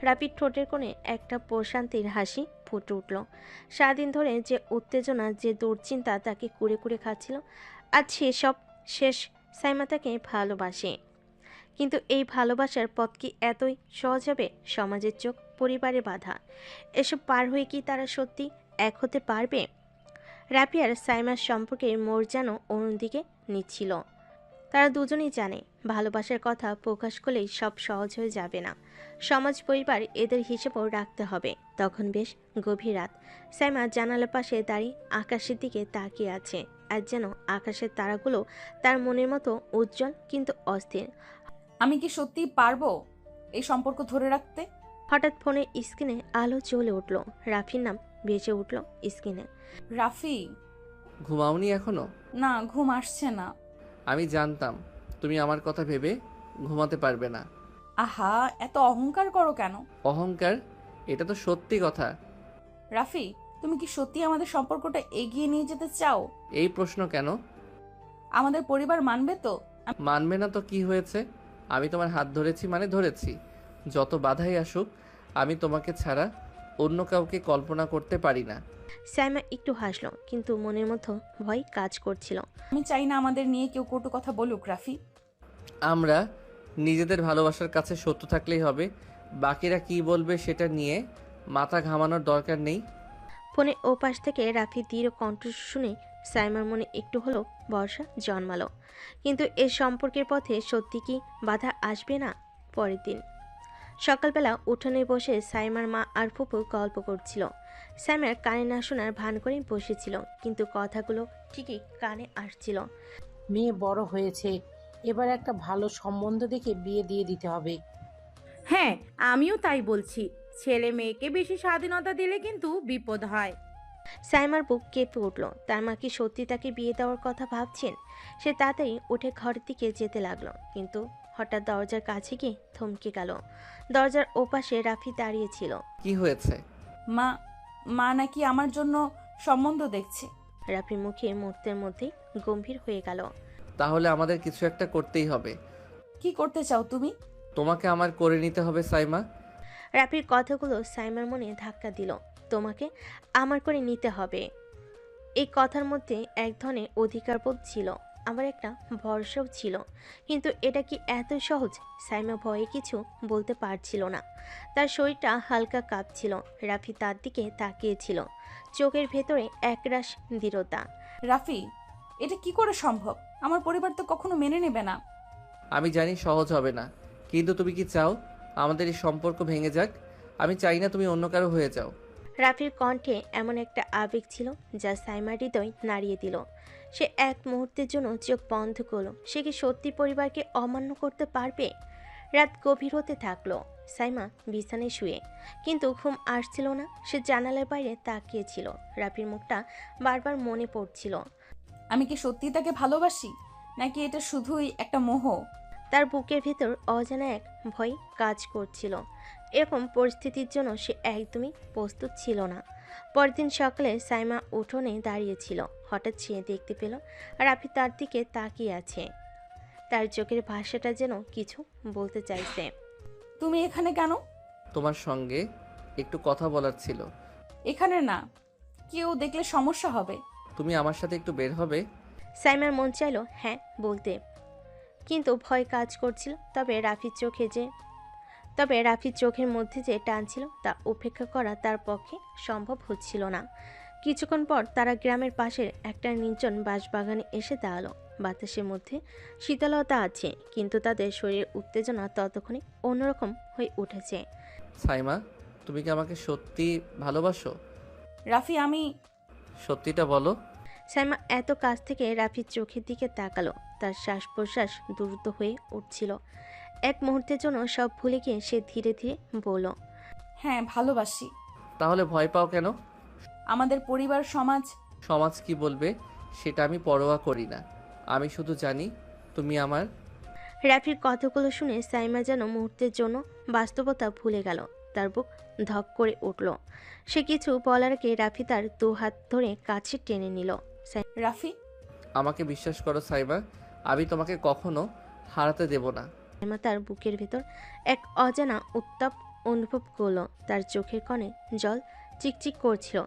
রাফির ঠোঁটের কোণে একটা প্রশান্তির হাসি ফুটে উঠল। সারাদিন ধরে যে উত্তেজনা, যে দুশ্চিন্তা তাকে কুড়ে কুড়ে খাচ্ছিল, আজ সেসব শেষ। সাইমা তাকে ভালোবাসে, কিন্তু এই ভালোবাসার পথ কি এতই সহজ হবে? সমাজের চোখ, পরিবারের বাধা, এসব পার হয়ে কি তারা সত্যি এক হতে পারবে? রাফি আর সাইমার সম্পর্কের মোড় যেন অন্যদিকে নিচ্ছিল। তারা দুজনেই জানে ভালোবাসার কথা প্রকাশ করলেই সব সহজ হয়ে যাবে না। সমাজ, পরিবার, এদের হিসেবও রাখতে হবে। তখন বেশ গভীর রাত। সাইমা জানালার পাশে দাঁড়িয়ে আকাশের দিকে তাকিয়ে আছে। আর যেন আকাশের তারাগুলো তার মনের মতো উজ্জ্বল কিন্তু অস্থির। আমি কি সত্যি পারবো এই সম্পর্ক ধরে রাখতে? হঠাৎ ফোনের স্ক্রিনে আলো জ্বলে উঠল। রাফির নাম ভেসে উঠল স্ক্রিনে। রাফি, ঘুমাওনি এখনো? না, ঘুম আসছে না। আমি জানতাম তুমি আমার কথা ভেবে ঘুমাতে পারবে না। আহা, এত অহংকার করো কেন? অহংকার? এটা তো সত্যি কথা। রাফি, তুমি কি সত্যি আমাদের সম্পর্কটা এগিয়ে নিয়ে যেতে চাও? এই প্রশ্ন কেন? আমাদের পরিবার মানবে তো? মানবে না তো কি হয়েছে? আমি তোমার হাত ধরেছি মানে ধরেছি। যত বাধাই আসুক, আমি তোমাকে ছাড়া অন্য কাউকে কল্পনা করতে পারি না। সাইমা একটু হাসলো, কিন্তু মনের মধ্যে ভয় কাজ করছিল। আমি চাই না আমাদের নিয়ে কেউ কটু কথা বলুক রাফি। আমরা নিজেদের ভালোবাসার কাছে সত্য থাকলেই হবে। বাকিরা কি বলবে সেটা নিয়ে মাথা ঘামানোর দরকার নেই। ফোনে ওপাশ থেকে রাফি দৃঢ় কণ্ঠ শুনে সাইমার মনে একটু হলো ভরসা জন্মালো। কিন্তু এ সম্পর্কের পথে সত্যি কি বাধা আসবে না? পরের দিন সকালবেলা উঠোনে বসে সাইমার মা আর ফুপু গল্প করছিল। সাইমার কানে না শোনার ভান করে বসেছিল, কিন্তু কথাগুলো ঠিকই কানে আসছিল। মেয়ে বড় হয়েছে, এবার একটা ভালো সম্বন্ধ দেখে বিয়ে দিয়ে দিতে হবে। হ্যাঁ, আমিও তাই বলছি। ছেলে মেয়েকে বেশি স্বাধীনতা দিলে কিন্তু বিপদ হয়। সাইমার বুক কেঁপে উঠল। তার মা কি সত্যি তাকে বিয়ে দেওয়ার কথা ভাবছেন? সে তাড়াতাড়ি উঠে ঘরের দিকে যেতে লাগলো, কিন্তু হঠাৎ দরজার কাছে গিয়ে থমকে গেল। দরজার ওপাশে রাফি দাঁড়িয়েছিল। কি হয়েছে? মা মা নাকি আমার জন্য সম্বন্ধ দেখছে। রাফির মুখে মুহূর্তের মধ্যেই গম্ভীর হয়ে গেল। তাহলে আমাদের কিছু একটা করতেই হবে। কি করতে চাও তুমি? তোমাকে আমার করে নিতে হবে সাইমা। রাফির কথাগুলো সাইমার মনে ধাক্কা দিল। তোমাকে আমার করে নিতে হবে। এই কথার মধ্যে এক ধরনের অধিকারবোধ ছিল, আবার একটা ভরসাও ছিল। কিন্তু এটা কি এত সহজ? সাইমা ভয়ে কিছু বলতে পারছিল না। তার শরীরটা হালকা কাঁপছিল। রাফি তার দিকে তাকিয়েছিল, চোখের ভেতরে একরাশ দৃঢ়তা। রাফি, এটা কি করে সম্ভব? আমার পরিবার তো কখনো মেনে নেবে না। আমি জানি সহজ হবে না, কিন্তু তুমি কি চাও আমাদের এই সম্পর্ক ভেঙে যাক? আমি চাই না তুমি অন্য কারো হয়ে যাও। রাফির কণ্ঠে এমন একটা আবেগ ছিল যা সাইমার হৃদয় নাড়িয়ে দিল। সে এক মুহূর্তের জন্য চোখ বন্ধ করলো। সে কি সত্যি পরিবারকে অমান্য করতে পারবে? রাত গভীর হতে থাকলো। সাইমা বিছানায় শুয়ে, কিন্তু ঘুম আসছিল না। সে জানালার বাইরে তাকিয়েছিল। রাফির মুখটা বারবার মনে পড়ছিল। আমি কি সত্যি তাকে ভালোবাসি, নাকি এটা শুধুই একটা মোহ? তার বুকের ভেতর অজানা এক ভয় কাজ করছিল। এরকম পরিস্থিতির জন্য সে একদমই প্রস্তুত ছিল না। পরদিন সকালে সাইমা উঠোনে দাঁড়িয়েছিল। হঠাৎ সে দেখতে পেল রাফি তার দিকে তাকিয়ে আছে। তার চোখের ভাষাটা যেন কিছু বলতে চাইছে। তুমি এখানে কেন? তোমার সঙ্গে একটু কথা বলার ছিল। এখানে না, কেউ দেখলে সমস্যা হবে। তুমি আমার সাথে একটু বের হবে? সাইমার মন চাইল হ্যাঁ বলতে, কিন্তু ভয় কাজ করছিল। তবে রাফির চোখের মধ্যে যে টান ছিল তা উপেক্ষা করা তার পক্ষে সম্ভব হচ্ছিল না। কিছুক্ষণ পর তারা গ্রামের পাশের একটা নির্জন বাঁশবাগানে এসে দাঁড়ালো। বাতাসের মধ্যে শীতলতা আছে, কিন্তু তাদের শরীরের উত্তেজনা ততক্ষণে অন্যরকম হয়ে উঠেছে। সাইমা, তুমি কি আমাকে সত্যি ভালোবাসো? রাফি, আমি সত্যিটা বলো। সাইমা এত কাছ থেকে রাফির চোখের দিকে তাকালো। তার শ্বাস প্রশ্বাস দ্রুত হয়ে উঠছিল। এক মুহূর্তের জন্য সব ভুলে গিয়ে সে ধীরে ধীরে বলল, হ্যাঁ ভালোবাসি। তাহলে ভয় পাও কেন? আমাদের পরিবার, সমাজ। সমাজ কি বলবে সেটা আমি পরোয়া করি না। আমি শুধু জানি তুমি আমার। রাফির কথাগুলো শুনে সাইমা যেন মুহূর্তের জন্য বাস্তবতা ভুলে গেল। তার বুক ধক করে উঠল। সে কিছু বলার আগে রাফি তার দু হাত ধরে কাছে টেনে নিল। রাফি, আমাকে বিশ্বাস করো সাইমা, আমি তোমাকে কখনো হারাতে দেব না। সাইমা তার বুকের ভেতর এক অজানা উত্তাপ অনুভব করল। তার চোখের কোণে জল চিকচিক করছিল,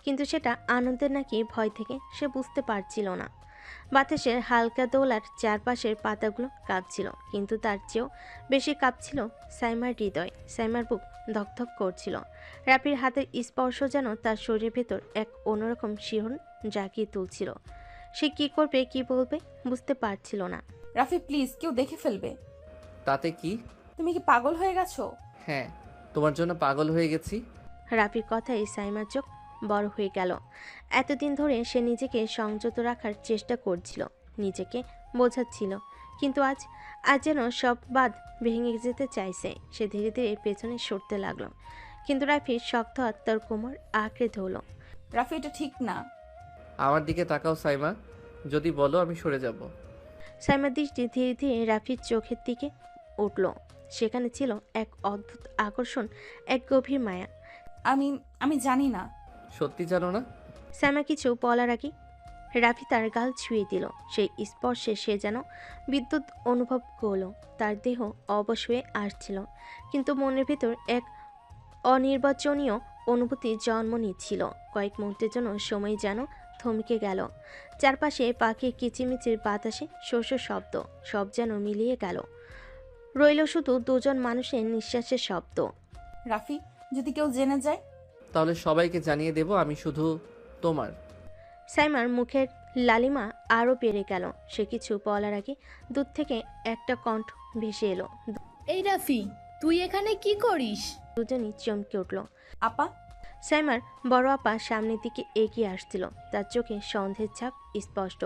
কিন্তু সেটা আনন্দের নাকি ভয় থেকে সে বুঝতে পারছিল না। বাতাসের হালকা দোলার চারপাশের পাতাগুলো কাঁপছিল, কিন্তু তার চেয়েও বেশি কাঁপছিল সাইমার হৃদয়। সাইমার বুক ধকধক করছিল। রাফির হাতের স্পর্শ যেন তার শরীরের ভেতর এক অন্যরকম শিহরণ জাগিয়ে তুলছিল। সে কি করবে কি বলবে বুঝতে পারছিল না। রাফি প্লিজ, কেউ দেখে ফেলবে। তাতে কি? তুমি কি পাগল হয়ে গেছো? হ্যাঁ, তোমার জন্য পাগল হয়ে গেছি। রাফির কথায় সাইমার চোখ বড় হয়ে গেল। এতদিন ধরে সে নিজেকে সংযত রাখার চেষ্টা করছিল, নিজেকে বোঝাচ্ছিল, কিন্তু আজ যেন সব বাঁধ ভেঙে যেতে চাইছে। সে ধীরে ধীরে পেছনে সরতে লাগলো, কিন্তু রাফির শক্ত হাত তার কোমর আঁকড়ে ধরল। রাফি, এটা ঠিক না। আমার দিকে তাকাও সাইমা, যদি বলো আমি সরে যাব। সাইমার দৃষ্টি ধীরে ধীরে রাফির চোখের দিকে উঠল। সেখানে ছিল এক অদ্ভুত আকর্ষণ, এক গভীর মায়া। আমি জানি না। সত্যি জানো না? সাইমা কিছু বলার আগে রাফি তার গাল ছুঁয়ে দিল। সেই স্পর্শে সে যেন বিদ্যুৎ অনুভব করলো। তার দেহ অবশ হয়ে আসছিল, কিন্তু মনের ভেতর এক অনির্বাচনীয় অনুভূতি জন্ম নিচ্ছিল। কয়েক মুহূর্তের জন্য সময় যেন থমকে গেল। চারপাশে পাখির কিচিমিচির বাতাসে শস্য শব্দ, সব যেন মিলিয়ে গেল। রইল শুধু দুজন মানুষের নিঃশ্বাসের শব্দ। রাফি, যদি কেউ জেনে যায়? তাহলে সবাইকে জানিয়ে দেব আমি শুধু তোমার। সাইমার মুখের লালিমা আরও বেড়ে গেল। সে কিছু বলার আগে দূর থেকে একটা কণ্ঠ ভেসে এলো। এই রাফি, তুই এখানে কি করিস? দুজনই চমকে উঠল। আপা। সাইমার বড় আপা সামনের দিকে এগিয়ে আসছিল। তার চোখে সন্দেহের ছাপ স্পষ্ট।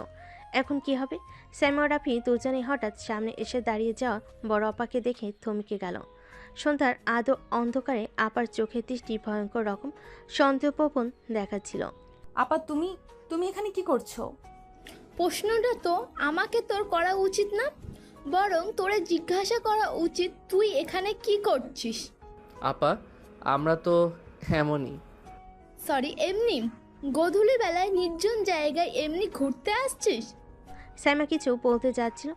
এখন কি হবে? সাইমা ও রাফি দুজনেই হঠাৎ সামনে এসে দাঁড়িয়ে যাওয়া বড় আপাকে দেখে থমকে গেল। সন্ধ্যার আদো অন্ধকারে আপার চোখের দৃষ্টি ভয়ঙ্কর রকম সন্দেহপ্রবণ দেখাচ্ছিল। আপা, তুমি এখানে কি করছো? প্রশ্নটা তো আমাকে তোর করা উচিত না, বরং তোরে জিজ্ঞাসা করা উচিত তুই এখানে কি করছিস। আপা, আমরা তো এমনই। সরি, এমনি গোধূলি বেলায় নির্জন জায়গায় এমনি ঘুরতে আসছিস? সাইমা কিছু বলতে যাচ্ছিল,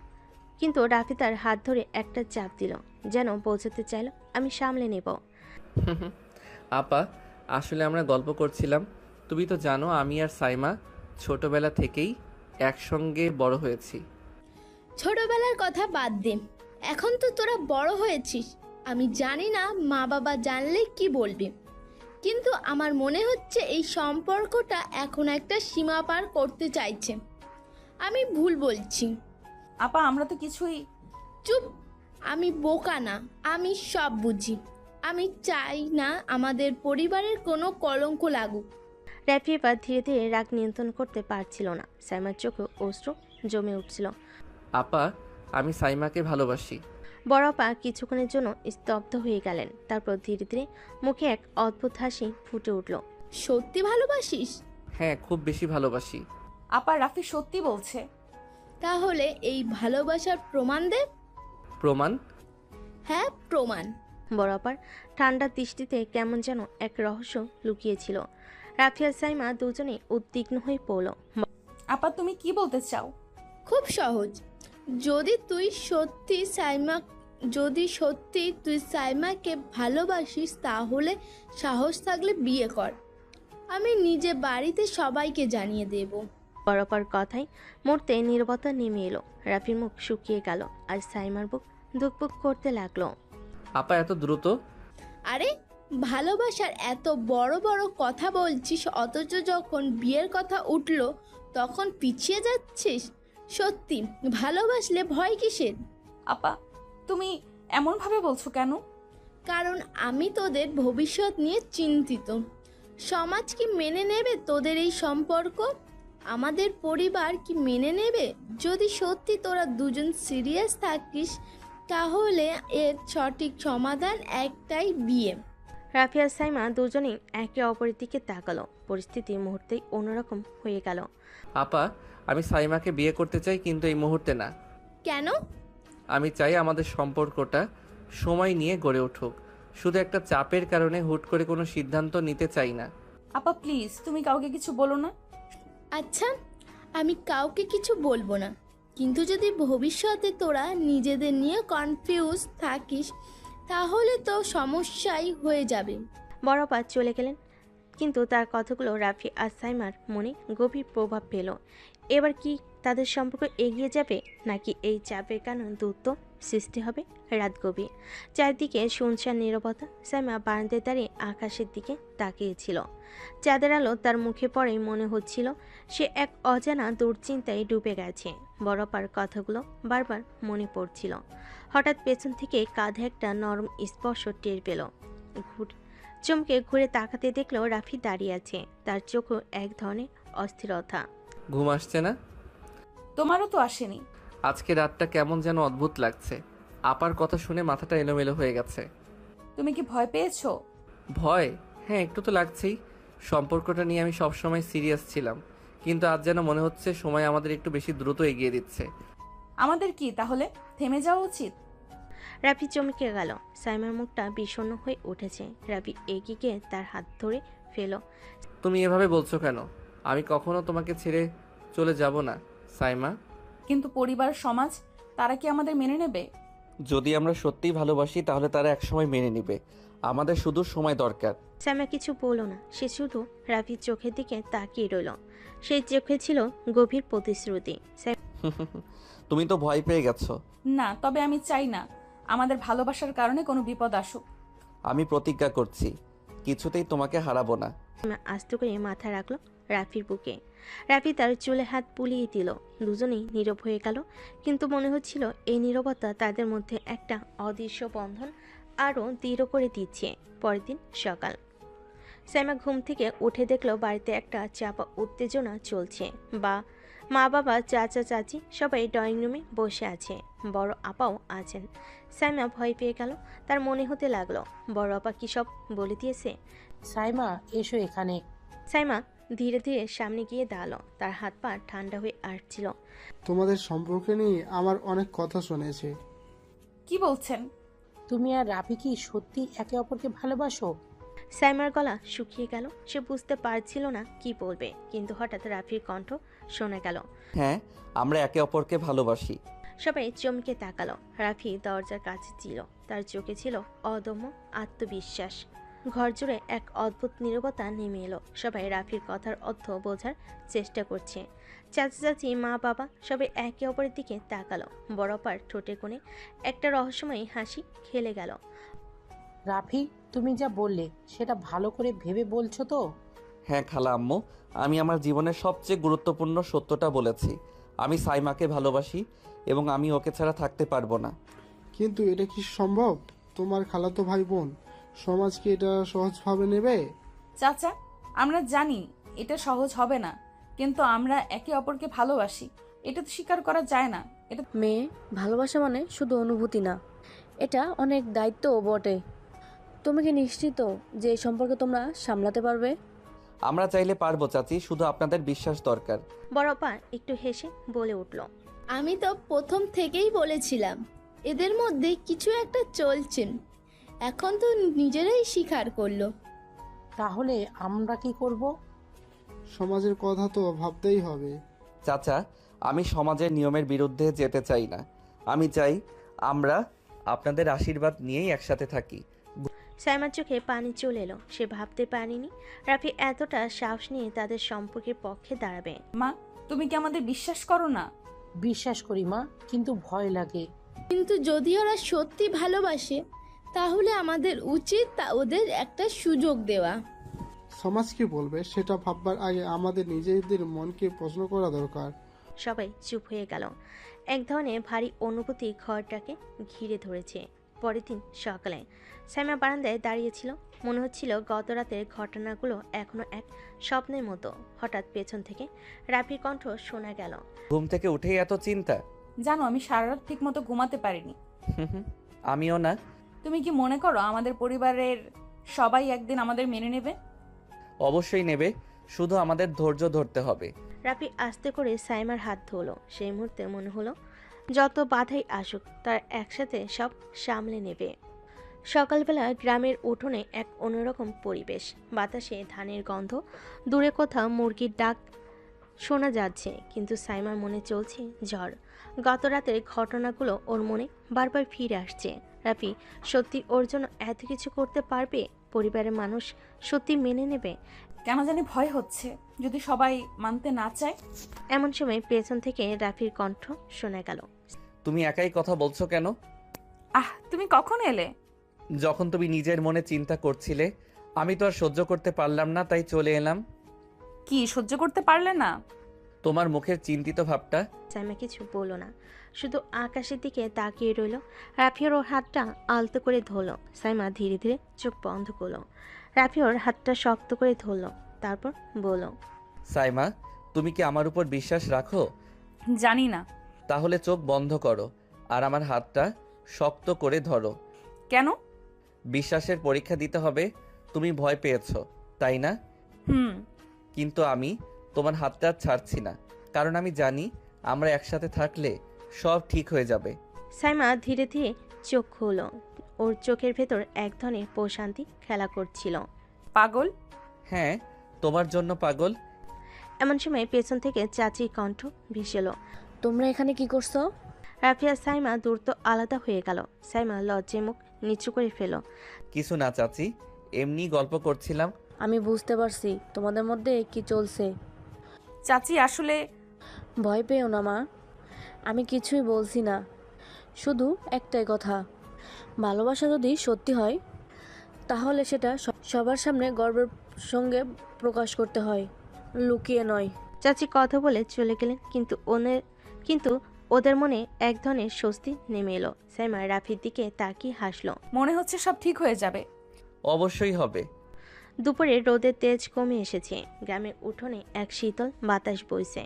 কিন্তু রাফি তার হাত ধরে একটা চাপ দিল, যেন বোঝাতে চাইল আমি সামলে নেব। আপা, আসলে আমরা গল্প করছিলাম। তুমি তো জানো আমি আর সাইমা ছোটবেলা থেকেই একসঙ্গে বড় হয়েছি। ছোটবেলার কথা বাদ দে, এখন তো তোরা বড় হয়েছিস। আমি জানি না মা বাবা জানলে কি বলবে, কিন্তু আমার মনে হচ্ছে এই সম্পর্কটা এখন একটা সীমা পার করতে চাইছে। আমি ভুল বলছি? আপা আমরা তো কিছুই। চুপ, আমি বোকা না, আমি সব বুঝি। আমি চাই না আমাদের পরিবারের কোনো কলঙ্ক লাগুক। রাফি এবার ধীরে ধীরে রাগ নিয়ন্ত্রণ করতে পারছিল না। সাইমার চোখে অশ্রু জমে উঠছিল। আপা, আমি সাইমাকে ভালোবাসি। বড় আপা কিছুক্ষণের জন্য স্তব্ধ হয়ে গেলেন, তারপর ধীরে ধীরে মুখে এক অদ্ভুত হাসি ফুটে উঠল। সত্যি ভালোবাসিস? হ্যাঁ, খুব বেশি ভালোবাসি। আপা রাফি সত্যি বলছে। তাহলে এই ভালোবাসার প্রমাণ দে। প্রমাণ? হ্যাঁ, প্রমাণ। বড় আপার ঠান্ডা দৃষ্টিতে কেমন যেন এক রহস্য লুকিয়েছিল। রাফি আর সাইমা দুজনেই উদ্বিগ্ন হয়ে পড়ল। আপা তুমি কি বলতে চাও? খুব সহজ। যদি তুই সাইমাকে ভালোবাসিস, তাহলে সাহস থাকলে বিয়ে কর। আমি নিজে বাড়িতে সবাইকে জানিয়ে দেব। বড় আপার কথায় মুহূর্তে নীরবতা নেমে এলো। রাফির মুখ শুকিয়ে গেল আর সাইমার বুক ধুকপুক করতে লাগলো। আপা এত দ্রুত? আরে, ভালোবাসার এত বড় বড় কথা বলছিস, অথচ যখন বিয়ের কথা উঠলো তখন পিছিয়ে যাচ্ছিস। সত্যি ভালোবাসলে ভয় কিসের? আপা তুমি এমন ভাবে বলছো কেন? কারণ আমি তোদের ভবিষ্যৎ নিয়ে চিন্তিত। সমাজ কি মেনে নেবে তোদের এই সম্পর্ক? আমাদের পরিবার কি মেনে নেবে? যদি সত্যি তোরা দুজন সিরিয়াস থাকিস, তাহলে এর সঠিক সমাধান একটাই, বিয়ে। রাফি আর সাইমা দুজনেই একে অপরের দিকে তাকালো। পরিস্থিতি মুহূর্তেই অন্যরকম হয়ে গেল। আপা, আমি সাইমাকে বিয়ে করতে চাই, কিন্তু এই মুহূর্তে না। কেন? আমি চাই আমাদের সম্পর্কটা সময় নিয়ে গড়ে উঠুক। শুধু একটা চাপের কারণে হুট করে কোনো সিদ্ধান্ত নিতে চাই না। আপা প্লিজ তুমি কাউকে কিছু বলো না। আচ্ছা, আমি কাউকে কিছু বলবো না, কিন্তু যদি ভবিষ্যতে তোরা নিজেদের নিয়ে কনফিউজ থাকিস, তাহলে তো সমস্যাই হয়ে যাবে। বড় আপা চলে গেলেন, কিন্তু তার কথাগুলো রাফি আর সাইমার মনে গভীর প্রভাব পেল। এবার কি তাদের সম্পর্ক এগিয়ে যাবে, নাকি এই চাপের কারণে দূরত্ব সৃষ্টি হবে? রাত গভীর, চারদিকে শুনশান নীরবতা। সাইমা বারান্দায় দাঁড়িয়ে আকাশের দিকে তাকিয়েছিল। চাঁদের আলো তার মুখে পড়ে মনে হচ্ছিল সে এক অজানা দুশ্চিন্তায় ডুবে গেছে। বড় আপার কথাগুলো বারবার মনে পড়ছিল। হঠাৎ পেছন থেকে কাঁধে একটা নরম স্পর্শ টের পেল। চমকে ঘুরে তাকাতে দেখলো রাফি দাঁড়িয়ে আছে। তার চোখও এক ধরনের অস্থিরতা। ঘুম আসছে না? তোমারও তো আসেনি। আজকে রাতটা কেমন যেন অদ্ভুত লাগছে। আপার কথা শুনে মাথাটা এলোমেলো হয়ে গেছে। তুমি কি ভয় পেয়েছো? ভয়? হ্যাঁ, একটু তো লাগছেই। সম্পর্কটা নিয়ে আমি সবসময় সিরিয়াস ছিলাম, কিন্তু আজ যেন মনে হচ্ছে সময় আমাদের একটু বেশি দ্রুত এগিয়ে দিচ্ছে। আমাদের কি তাহলে থেমে যাওয়া উচিত? রাফি চমকে গেল। সাইমার মুখটা বিষণ্ণ হয়ে উঠেছে। রাফি এগিয়ে গিয়ে তার হাত ধরে ফেলো। তুমি এভাবে বলছো কেন? আমি কখনো তোমাকে ছেড়ে চলে যাব না সাইমা। কিন্তু পরিবার সমাজ তারা কি আমাদের মেনে নেবে? যদি আমরা সত্যিই ভালোবাসি তাহলে তারা একসময় মেনে নেবে। আমাদের শুধু সময় দরকার। সাইমা কিছু বলল না, সে শুধু রাফির চোখের দিকে তাকিয়ে রইল। সেই চোখে ছিল গভীর প্রতিশ্রুতি। তুমি তো ভয় পেয়ে গেছো। না, তবে আমি চাই না আমাদের ভালোবাসার কারণে কোনো বিপদ আসুক। আমি প্রতিজ্ঞা করছি কিছুতেই তোমাকে হারাবো না। সাইমা আস্তে করে মাথা রাখলো রাফির বুকে। রাফি তার চুলে হাত বুলিয়ে দিল। দুজনেই নীরব হয়ে গেল, কিন্তু মনে হচ্ছিল এই নীরবতা তাদের মধ্যে একটা অদৃশ্য বন্ধন আরও দৃঢ় করে দিচ্ছে। পরের দিন সকাল, সাইমা ঘুম থেকে উঠে দেখলো বাড়িতে একটা চাপা উত্তেজনা চলছে। মা বাবা, চাচা চাচি সবাই ড্রয়িং রুমে বসে আছে। বড় আপাও আছেন। সাইমা ভয় পেয়ে গেল। তার মনে হতে লাগলো বড় আপা কি সব বলে দিয়েছে। সাইমা, এসো এখানে। সাইমা ধীরে ধীরে সামনে গিয়ে দাঁড়ালো। তার হাত পা ঠান্ডা হয়ে আসছিল। তোমাদের সম্পর্কে নিয়ে আমার অনেক কথা শুনেছি। কি বলছেন? তুমি আর রাফি কি সত্যি একে অপরকে ভালোবাসো? সাইমার গলা শুকিয়ে গেল। সে বুঝতে পারছিল না কি বলবে, কিন্তু হঠাৎ রাফির কণ্ঠ শোনা গেল। হ্যাঁ, আমরা একে অপরকে ভালোবাসি। সবাই চমকে তাকালো। রাফি দরজার কাছে ছিল, তার চোখে ছিল অদম্য আত্মবিশ্বাস। ঘর জুড়ে এক অদ্ভুত নীরবতা নেমে এলো। সবাই রাফির কথার অর্থ বোঝার চেষ্টা করছে। চাচা চাচি, মা বাবা সবাই একে অপরের দিকে তাকালো। বড়পার ঠোঁটে কোণে একটা রহস্যময়ী হাসি খেলে গেল। রাফি, তুমি যা বললে সেটা ভালো করে ভেবে বলছো তো? হ্যাঁ খালা আম্মু, আমি আমার জীবনের সবচেয়ে গুরুত্বপূর্ণ সত্যটা বলেছি। আমি সাইমাকে ভালোবাসি এবং আমি ওকে ছাড়া থাকতে পারবো না। কিন্তু এটা কি সম্ভব? তোমার খালাতো ভাই বোন, সমাজ কি এটা সহজভাবে নেবে? চাচা, আমরা জানি এটা সহজ হবে না, কিন্তু আমরা একে অপরকে ভালোবাসি, এটা তো স্বীকার করা যায় না। এটা মেয়ে, ভালোবাসা মানে শুধু অনুভূতি না, এটা অনেক দায়িত্বও বটে। তুমি কি নিশ্চিত যে এই সম্পর্কে তোমরা সামলাতে পারবে? আমরা চাইলে পারবো চাচি, শুধু আপনাদের বিশ্বাস দরকার। বড়পা একটু হেসে বলে উঠল, আমি তো প্রথম থেকেই বলেছিলাম এদের মধ্যে কিছু একটা চলছে। এখন তো নিজেরাই স্বীকার করলো। তাহলে আমরা কি করব? সমাজের কথা তো ভাবতেই হবে। চাচা, আমি সমাজের নিয়মের বিরুদ্ধে যেতে চাই না। আমি চাই আমরা আপনাদের আশীর্বাদ নিয়েই একসাথে থাকি। সাইমার চোখে পানি চলে এলো। সে ভাবতে পারেনি রাফি এতটা সাহস নিয়ে তাদের সম্পর্কের পক্ষে দাঁড়াবে। মা, তুমি কি আমাদের বিশ্বাস করো না? বিশ্বাস করি মা, কিন্তু ভয় লাগে। কিন্তু যদি ওরা সত্যি ভালোবাসে তাহলে আমাদের উচিত ওদের একটা সুযোগ দেওয়া। সমাজ কি বলবে সেটা ভাববার আগে আমাদের নিজেদের মনকে প্রশ্ন করা দরকার। সবাই চুপ হয়ে গেল। এক ধরনের ভারী অনুভূতি ঘরটাকে ঘিরে ধরেছে। পরের দিন সকালে সাইমা বারান্দায় দাঁড়িয়েছিল। মনে হচ্ছিল গত রাতের ঘটনাগুলো এখনো এক স্বপ্নের মতো। হঠাৎ পেছন থেকে রাফির কণ্ঠ শোনা গেল। ঘুম থেকে উঠেই এত চিন্তা? জানো, আমি সারা রাত ঠিক মতো ঘুমাতে পারিনি। আমিও না। তুমি কি মনে করো আমাদের পরিবারের সবাই একদিন আমাদের মেনে নেবে? অবশ্যই নেবে, শুধু আমাদের ধৈর্য ধরতে হবে। রাফি আস্তে করে সাইমার হাত ধরল। সেই মুহূর্তে মনে হলো যত বাধাই আসুক তার একসাথে সব সামলে নেবে। সকালবেলা গ্রামের উঠোনে এক অন্যরকম পরিবেশ। বাতাসে ধানের গন্ধ, দূরে কোথাও মুরগির ডাক শোনা যাচ্ছে, কিন্তু সাইমার মনে চলছে ঝড়। গত রাতের ঘটনাগুলো ওর মনে বারবার ফিরে আসছে। রাফি সত্যি ওর জন্য এত কিছু করতে পারবে? পরিবারের মানুষ সত্যি মেনে নেবে? কেন জানি ভয় হচ্ছে, যদি সবাই মানতে না চায়। এমন সময় পেছন থেকে রাফির কণ্ঠ শোনা গেল। তুমি একাই কথা বলছো কেন? তুমি কখন এলে? যখন তুমি নিজের মনে চিন্তা করছিলে, আমি তো আর সহ্য করতে পারলাম না, তাই চলে এলাম। কি সহ্য করতে পারলে না? তোমার মুখের চিন্তিত ভাবটা। সাইমা কিছু বলল না, শুধু আকাশের দিকে তাকিয়ে রইল। রাফিওর ওর হাতটা আলতো করে ধরল। সাইমা ধীরে ধীরে চোখ বন্ধ করলো। রাফিওর হাতটা শক্ত করে ধরল, তারপর বলল, সাইমা, তুমি কি আমার উপর বিশ্বাস রাখো? জানি না। তাহলে চোখ বন্ধ করো আর আমার হাতটা শক্ত করে ধরো। কেন? বিশ্বাসের পরীক্ষা দিতে হবে। তুমি ভয় পেয়েছো, তাই না? হুম। কিন্তু আমি তোমার হাতটা ছাড়ছি না, কারণ আমি জানি আমরা একসাথে থাকলে সব ঠিক হয়ে যাবে। সাইমা ধীরে ধীরে চোখ খুলল। ওর চোখের ভেতর এক ধরনের প্রশান্তি খেলা করছিল। পাগল? হ্যাঁ, তোমার জন্য পাগল। এমন সময় পেছন থেকে চাচির কণ্ঠ ভেসেল। তোমরা এখানে কি করছো? রাফি আর সাইমা দ্রুত আলাদা হয়ে গেল। সাইমা লজ্জায় মুখ নিচু করে ফেল। কিছু না চাচি, এমনি গল্প করছিলাম। আমি বুঝতে পারছি তোমাদের মধ্যে কি চলছে। চাচি আসলে ভয় পেও না মা, আমি কিছুই বলছি না, শুধু একটাই কথা, ভালোবাসা যদি সত্যি হয় তাহলে সেটা সবার সামনে গর্বের সঙ্গে প্রকাশ করতে হয়, লুকিয়ে নয়। চাচি কথা বলে চলে গেলেন, কিন্তু ওদের মনে এক ধরনের স্বস্তি নেমে এলো। সাইমা রাফির দিকে তাকিয়ে হাসলো। মনে হচ্ছে সব ঠিক হয়ে যাবে। অবশ্যই হবে। দুপুরে রোদের তেজ কমে এসেছে। গ্রামের উঠোনে এক শীতল বাতাস বইছে।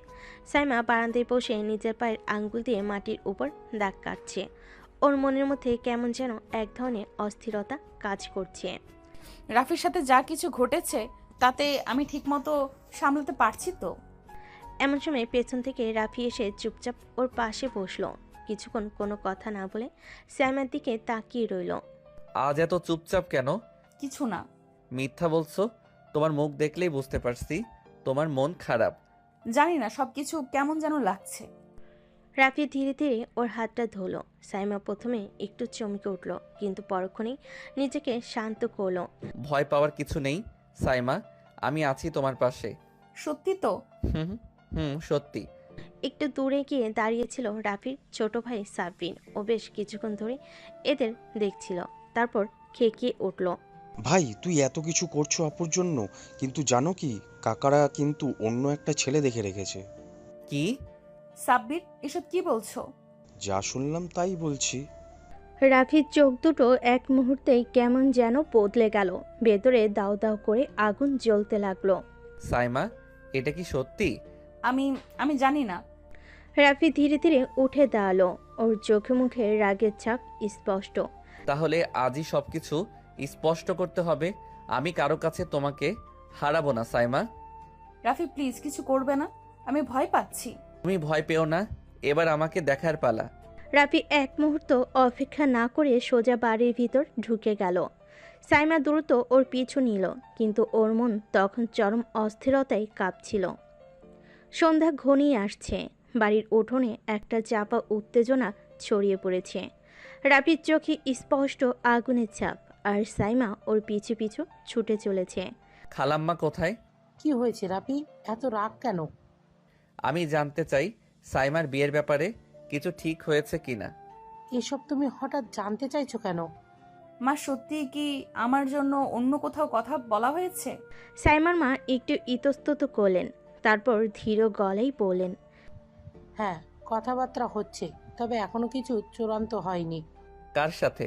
সাইমা বারান্দায় বসে নিজের পায়ের আঙ্গুল দিয়ে মাটির উপর দাগ কাটছে। ওর মনের মধ্যে কেমন যেন এক ধরনের অস্থিরতা কাজ করছে। রাফির সাথে যা কিছু ঘটেছে তাতে আমি ঠিকমতো সামলাতে পারছি তো? এমন সময় পেছন থেকে রাফি এসে চুপচাপ ওর পাশে বসলো। কিছুক্ষণ কোনো কথা না বলে সাইমার দিকে তাকিয়ে রইল। আজ এত চুপচাপ কেন? কিছু না। মিথ্যা বলছো, তোমার মুখ দেখলেই বুঝতে পারছি তোমার মন খারাপ। জানি না, সবকিছু কেমন যেন লাগছে। রাফি ধীরে ধীরে ওর হাতটা ধরল। সাইমা প্রথমে একটু চমকে উঠল, কিন্তু পরক্ষণেই নিজেকে শান্ত করলো। ভয় পাওয়ার কিছু নেই সাইমা, আমি আছি তোমার পাশে। সত্যি তো? হুম হুম, সত্যি। একটু দূরে গিয়ে দাঁড়িয়েছিল রাফির ছোট ভাই সাব্বির। ও বেশ কিছুক্ষণ ধরে এদের দেখছিল, তারপর খেকিয়ে উঠল। ভাই, তুই এত কিছু করছো আপুর জন্য, কিন্তু জানো কি, কাকারা কিন্তু অন্য একটা ছেলে দেখে রেখেছে। কি? সাব্বির, এসব কি বলছো? যা শুনলাম তাই বলছি। রাফির চোখ দুটো এক মুহূর্তেই কেমন যেন বদলে গেল। ভেতরে দাউ দাউ করে আগুন জ্বলতে লাগলো। সাইমা, এটা কি সত্যি? আমি আমি জানি না। রাফি ধীরে ধীরে উঠে দাঁড়ালো। ওর চোখে মুখে রাগের ছাপ স্পষ্ট। তাহলে আজই সবকিছু স্পষ্ট করতে হবে। আমি কারো কাছে তোমাকে হারাবো না সাইমা। রাফি প্লিজ, কিছু করবে না, আমি ভয় পাচ্ছি। তুমি ভয় পেও না, এবার আমাকে দেখার পালা। রাফি এক মুহূর্ত অপেক্ষা না করে সোজা বাড়ির ভিতর ঢুকে গেল। সাইমা দ্রুত ওর পিছু নিল, কিন্তু ওর মন তখন চরম অস্থিরতায় কাঁপছিল। সন্ধ্যা ঘনিয়ে আসছে। বাড়ির উঠোনে একটা চাপা উত্তেজনা ছড়িয়ে পড়েছে। রাফির চোখে স্পষ্ট আগুনের ছাপ, আর সাইমা ওর পিছু পিছু ছুটে চলেছে। খালাম্মা কোথায়? কি হয়েছে রাফি, এত রাগ কেন? আমি জানতে চাই সাইমার বিয়ের ব্যাপারে কিছু ঠিক হয়েছে কিনা। এসব তুমি হঠাৎ জানতে চাইছো কেন? মা, সত্যি কি আমার জন্য অন্য কোথাও কথা বলা হয়েছে? সাইমার মা একটু ইতস্তত করলেন, তারপর ধীর গলায় বললেন। হ্যাঁ, কথাবার্তা হচ্ছে, তবে এখনো কিছু চূড়ান্ত হয়নি। কার সাথে?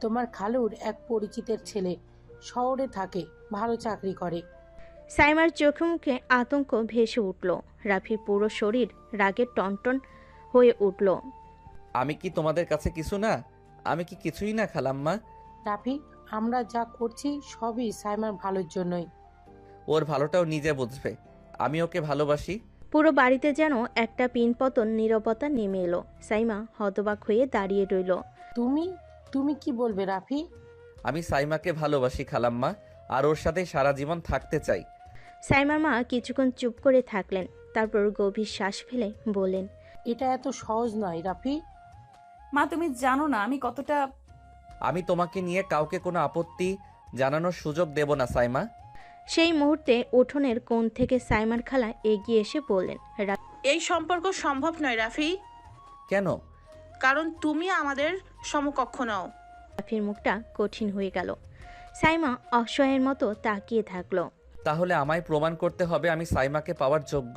তোমার খালুর এক পরিচিতের ছেলে, শহরে থাকে, ভালো চাকরি করে। সাইমার চোখে মুখে আতঙ্ক ভেসে উঠল। রাফির পুরো শরীর রাগে টনটন হয়ে উঠল। আমি কি তোমাদের কাছে কিছু না? আমি কি কিছুই না খালাম্মা? রাফি, আমরা যা করছি সবই সাইমার ভালোর জন্যই। ওর ভালোটাও নিজে বুঝবে। আমি ওকে ভালোবাসি। পুরো বাড়িতে যেন একটা পিনপতন নীরবতা নেমে এলো। সাইমা হতবাক হয়ে দাঁড়িয়ে রইল। তুমি তুমি কি বলবে রাফি? আমি সাইমাকে ভালোবাসি খালাম্মা, আর ওর সাথে সারা জীবন থাকতে চাই। সাইমার মা কিছুক্ষণ চুপ করে থাকলেন, তারপর গভীর শ্বাস ফেলে বললেন। এটা এত সহজ নয় রাফি। মা, তুমি জানো না আমি কতটা। আমি তোমাকে নিয়ে কাউকে কোনো আপত্তি জানানোর সুযোগ দেব না সাইমা। সেই মুহূর্তে উঠোনের কোণ থেকে সাইমার খালা এগিয়ে এসে বললেন। এই সম্পর্ক সম্ভব নয় রাফি, কেন? কারণ তুমি আমাদের সমকক্ষ নও। রাফির মুখটা কঠিন হয়ে গেল। সাইমা অসহায়ের মতো তাকিয়ে থাকলো। তাহলে আমায় প্রমাণ করতে হবে আমি সাইমাকে পাওয়ার যোগ্য।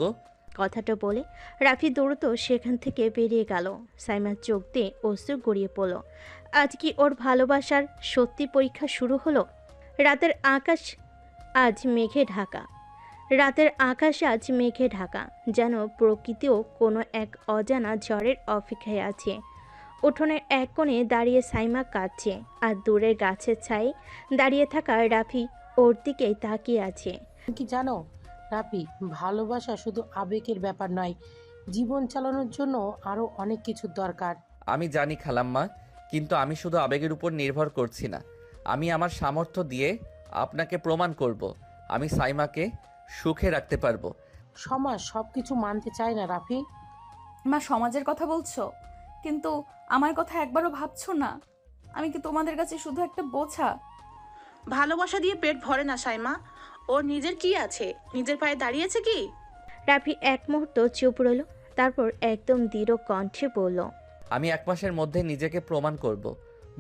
কথাটা বলে রাফি দ্রুত সেখান থেকে বেরিয়ে গেল। সাইমার চোখ দিয়ে অশ্রু গড়িয়ে পড়ল। আজ কি ওর ভালোবাসার সত্যি পরীক্ষা শুরু হলো? রাতের আকাশ আজ মেঘে ঢাকা। যেন প্রকৃতিও কোনো এক অজানা ঝড়ের অপেক্ষায় আছে। উঠোনের এক কোণে দাঁড়িয়ে সাইমা কাঁদছে, আর দূরের গাছের ছায়ে দাঁড়িয়ে থাকা রাফি ওর দিকেই তাকিয়ে আছে। তুমি কি জানো রাফি, ভালোবাসা শুধু আবেগের ব্যাপার নয়, জীবন চালানোর জন্য আরো অনেক কিছুর দরকার। আমি জানি খালাম্মা, কিন্তু আমি শুধু আবেগের উপর নির্ভর করছি না। আমি আমার সামর্থ্য দিয়ে আপনাকে প্রমাণ করব আমি সাইমাকে সুখে রাখতে পারবো। সমাজ সবকিছু মানতে চায় না রাফি। মা, সমাজের কথা বলছো, কিন্তু আমার কথা একবারও ভাবছো না? আমি কি তোমাদের কাছে শুধু একটা বোঝা? ভালোবাসা দিয়ে পেট ভরে না সাইমা। ওর নিজের কি আছে? নিজের পায়ে দাঁড়িয়েছে কি? রাফি এক মুহূর্ত চুপ রইল, তারপর একদম দৃঢ় কণ্ঠে বলল। আমি 1 মাসের মধ্যে নিজেকে প্রমাণ করব।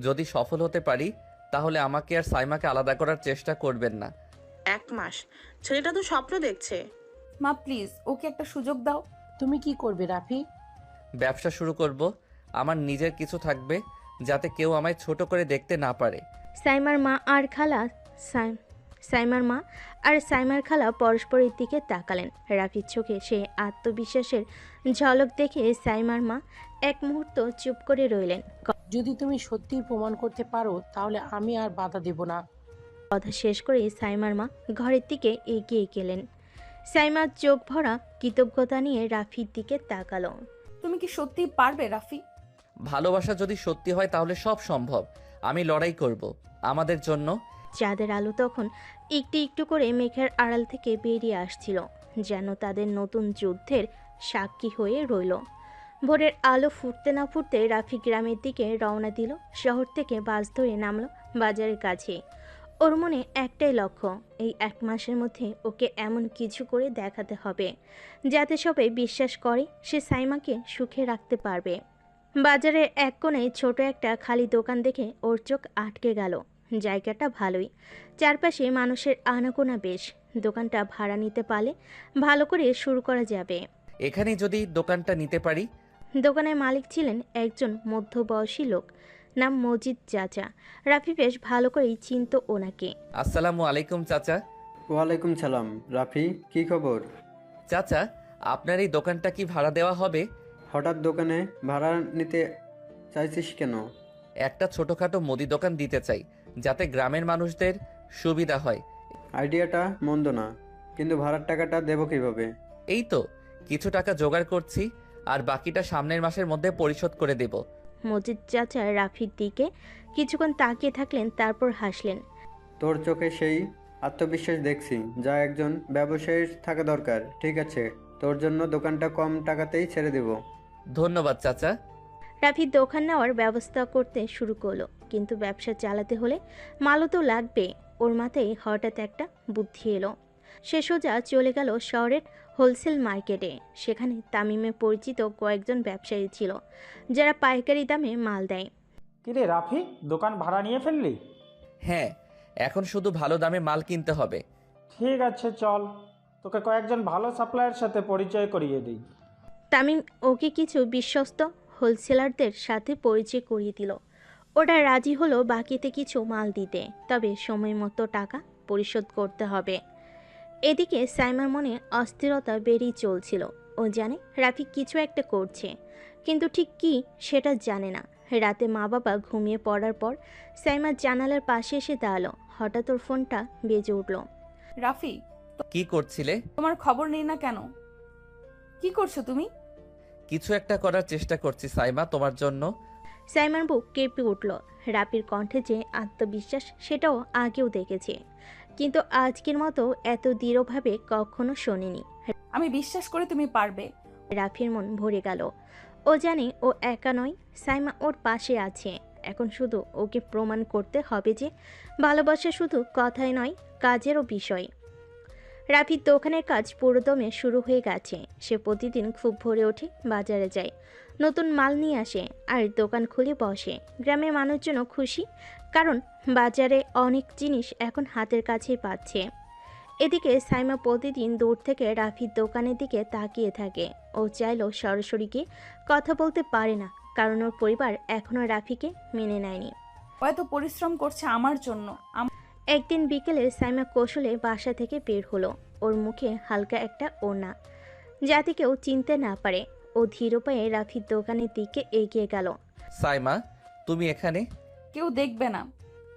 যদি সফল হতে পারি তাহলে আমাকে আর সাইমাকে আলাদা করার চেষ্টা করবেন না। 1 মাস? ছেলেটা তো স্বপ্ন দেখছে। মা প্লিজ, ওকে একটা সুযোগ দাও। তুমি কি করবে রাফি? ব্যবসা শুরু করব। আমার নিজের কিছু থাকবে, যাতে কেউ আমায় ছোট করে দেখতে না পারে। সাইমার মা আর সাইমার খালা পরস্পরের দিকে তাকালেন। রাফির চোখে সে আত্মবিশ্বাসের ঝলক দেখে সাইমার মা এক মুহূর্ত চুপ করে রইলেন। যদি তুমি সত্যিই প্রমাণ করতে পারো তাহলে আমি আর বাধা দেব না। কথা শেষ করে সাইমার মা ঘরের দিকে এগিয়ে গেলেন। সাইমার চোখ ভরা কৃতজ্ঞতা নিয়ে রাফির দিকে তাকালো। তুমি কি সত্যি পারবে রাফি? ভালোবাসা যদি সত্যি হয় তাহলে সব সম্ভব। আমি লড়াই করব আমাদের জন্য। চাঁদের আলো তখন একটু একটু করে মেঘের আড়াল থেকে বেরিয়ে আসছিল, যেন তাদের নতুন যুদ্ধের সাক্ষী হয়ে রইল। ভোরের আলো ফুটতে না ফুটতে রাফি গ্রামের দিকে রওনা দিল। শহর থেকে বাস ধরে নামলো বাজারের কাছে। ওর মনে একটাই লক্ষ্য, এই 1 মাসের মধ্যে ওকে এমন কিছু করে দেখাতে হবে যাতে সবাই বিশ্বাস করে সে সাইমাকে সুখে রাখতে পারবে। বাজারের এক কোণে ছোট একটা খালি দোকান দেখে ওর চোখ আটকে গেল। জায়গাটা ভালোই, চারপাশে মানুষের আনাগোনা বেশ। দোকানটা ভাড়া নিতে পারলে ভালো করে শুরু করা যাবে। এখানে যদি দোকানটা নিতে পারি। দোকানের মালিক ছিলেন একজন মধ্যবয়সী লোক, নাম মজিদ চাচা। রাফি বেশ ভালো করেই চিনত ওনাকে। আসসালামু আলাইকুম চাচা। ওয়ালাইকুম সালাম। রাফি, কি খবর? চাচা, আপনার এই দোকানটা কি ভাড়া দেওয়া হবে? হঠাৎ দোকানে ভাড়া নিতে চাইছিস কেন? একটা ছোটখাটো মুদি দোকান দিতে চাই, যাতে গ্রামের মানুষদের সুবিধা হয়। আইডিয়াটা মন্দ না, কিন্তু ভাড়ার টাকাটা দেবো কিভাবে? এই তো কিছু টাকা জোগাড় করছি, আর বাকিটা সামনের মাসের মধ্যে পরিশোধ করে দেব। মজিদ চাচা রাফির দিকে কিছুক্ষণ তাকিয়ে থাকলেন, তারপর হাসলেন। তোর চোখে সেই আত্মবিশ্বাস দেখছি যা একজন ব্যবসায়ীর থাকা দরকার। ঠিক আছে, তোর জন্য দোকানটা কম টাকাতেই ছেড়ে দেব। ধন্যবাদ চাচা। রাফি দোকান নেওয়ার ব্যবস্থা করতে শুরু করলো, কিন্তু ব্যবসা চালাতে হলে মালও তো লাগবে। ওর মাথায় হঠাৎ একটা বুদ্ধি এলো। সে সোজা চলে গেল শহরের হোলসেল মার্কেটে। সেখানে তামিমে পরিচিত কয়েকজন ব্যবসায়ী ছিল, যারা পাইকারি দামে মাল দেয়। কিরে রাফি, দোকান ভাড়া নিয়ে ফেললি? হ্যাঁ, এখন শুধু ভালো দামে মাল কিনতে হবে। ঠিক আছে, চল তোকে কয়েকজন ভালো সাপ্লায়ার সাথে পরিচয় করিয়ে দিই। তামিম ওকে কিছু বিশ্বস্ত হোলসেলারদের সাথে পরিচয় করিয়ে দিল। ওরা রাজি হলো বাকিতে কিছু মাল দিতে, তবে সময় মতো টাকা পরিশোধ করতে হবে। এদিকে সাইমার মনে অস্থিরতা বেড়েই চলছিল। ও জানে রাফি কিছু একটা করছে, কিন্তু ঠিক কী সেটা জানে না। রাতে মা বাবা ঘুমিয়ে পড়ার পর সাইমা জানালার পাশে এসে দাঁড়ালো। হঠাৎ ওর ফোনটা বেজে উঠল। রাফি, কি করছিলে? তোমার খবর নেই না কেন? কি করছো তুমি? কিছু একটা করার চেষ্টা করছি সাইমা, তোমার জন্য। সাইমার বুক কেঁপে উঠল। রাফির কণ্ঠে যে আত্মবিশ্বাস সেটাও আগেও দেখেছে, কিন্তু আজকের মতো এত দৃঢ়ভাবে কখনো শোনেনি। আমি বিশ্বাস করি তুমি পারবে। রাফির মন ভরে গেল। ও জানে ও একা নয়, সাইমা ওর পাশে আছে। এখন শুধু ওকে প্রমাণ করতে হবে যে ভালোবাসা শুধু কথাই নয়, কাজেরও বিষয়। রাফির দোকানের কাজ পুরোদমে শুরু হয়ে গেছে। সে প্রতিদিন খুব ভোরে ওঠে, বাজারে যায়, নতুন মাল নিয়ে আসে আর দোকান খুলে বসে। গ্রামের মানুষজন খুশি, কারণ বাজারে অনেক জিনিস এখন হাতের কাছেই পাচ্ছে। এদিকে সাইমা প্রতিদিন দূর থেকে রাফির দোকানের দিকে তাকিয়ে থাকে। ও চাইলেও সরাসরি গিয়ে কথা বলতে পারে না, কারণ ওর পরিবার এখনও রাফিকে মেনে নেয়নি। ও এত পরিশ্রম করছে আমার জন্য। একদিন বিকেলে সাইমা কৌশলে বাসা থেকে বের হলো। ওর মুখে হালকা একটা ওড়না, যাতে কেউ চিনতে না পারে। ও ধীর পায়ে রাফির দোকানের দিকে এগিয়ে গেল। সাইমা, তুমি এখানে? কেউ দেখবে না,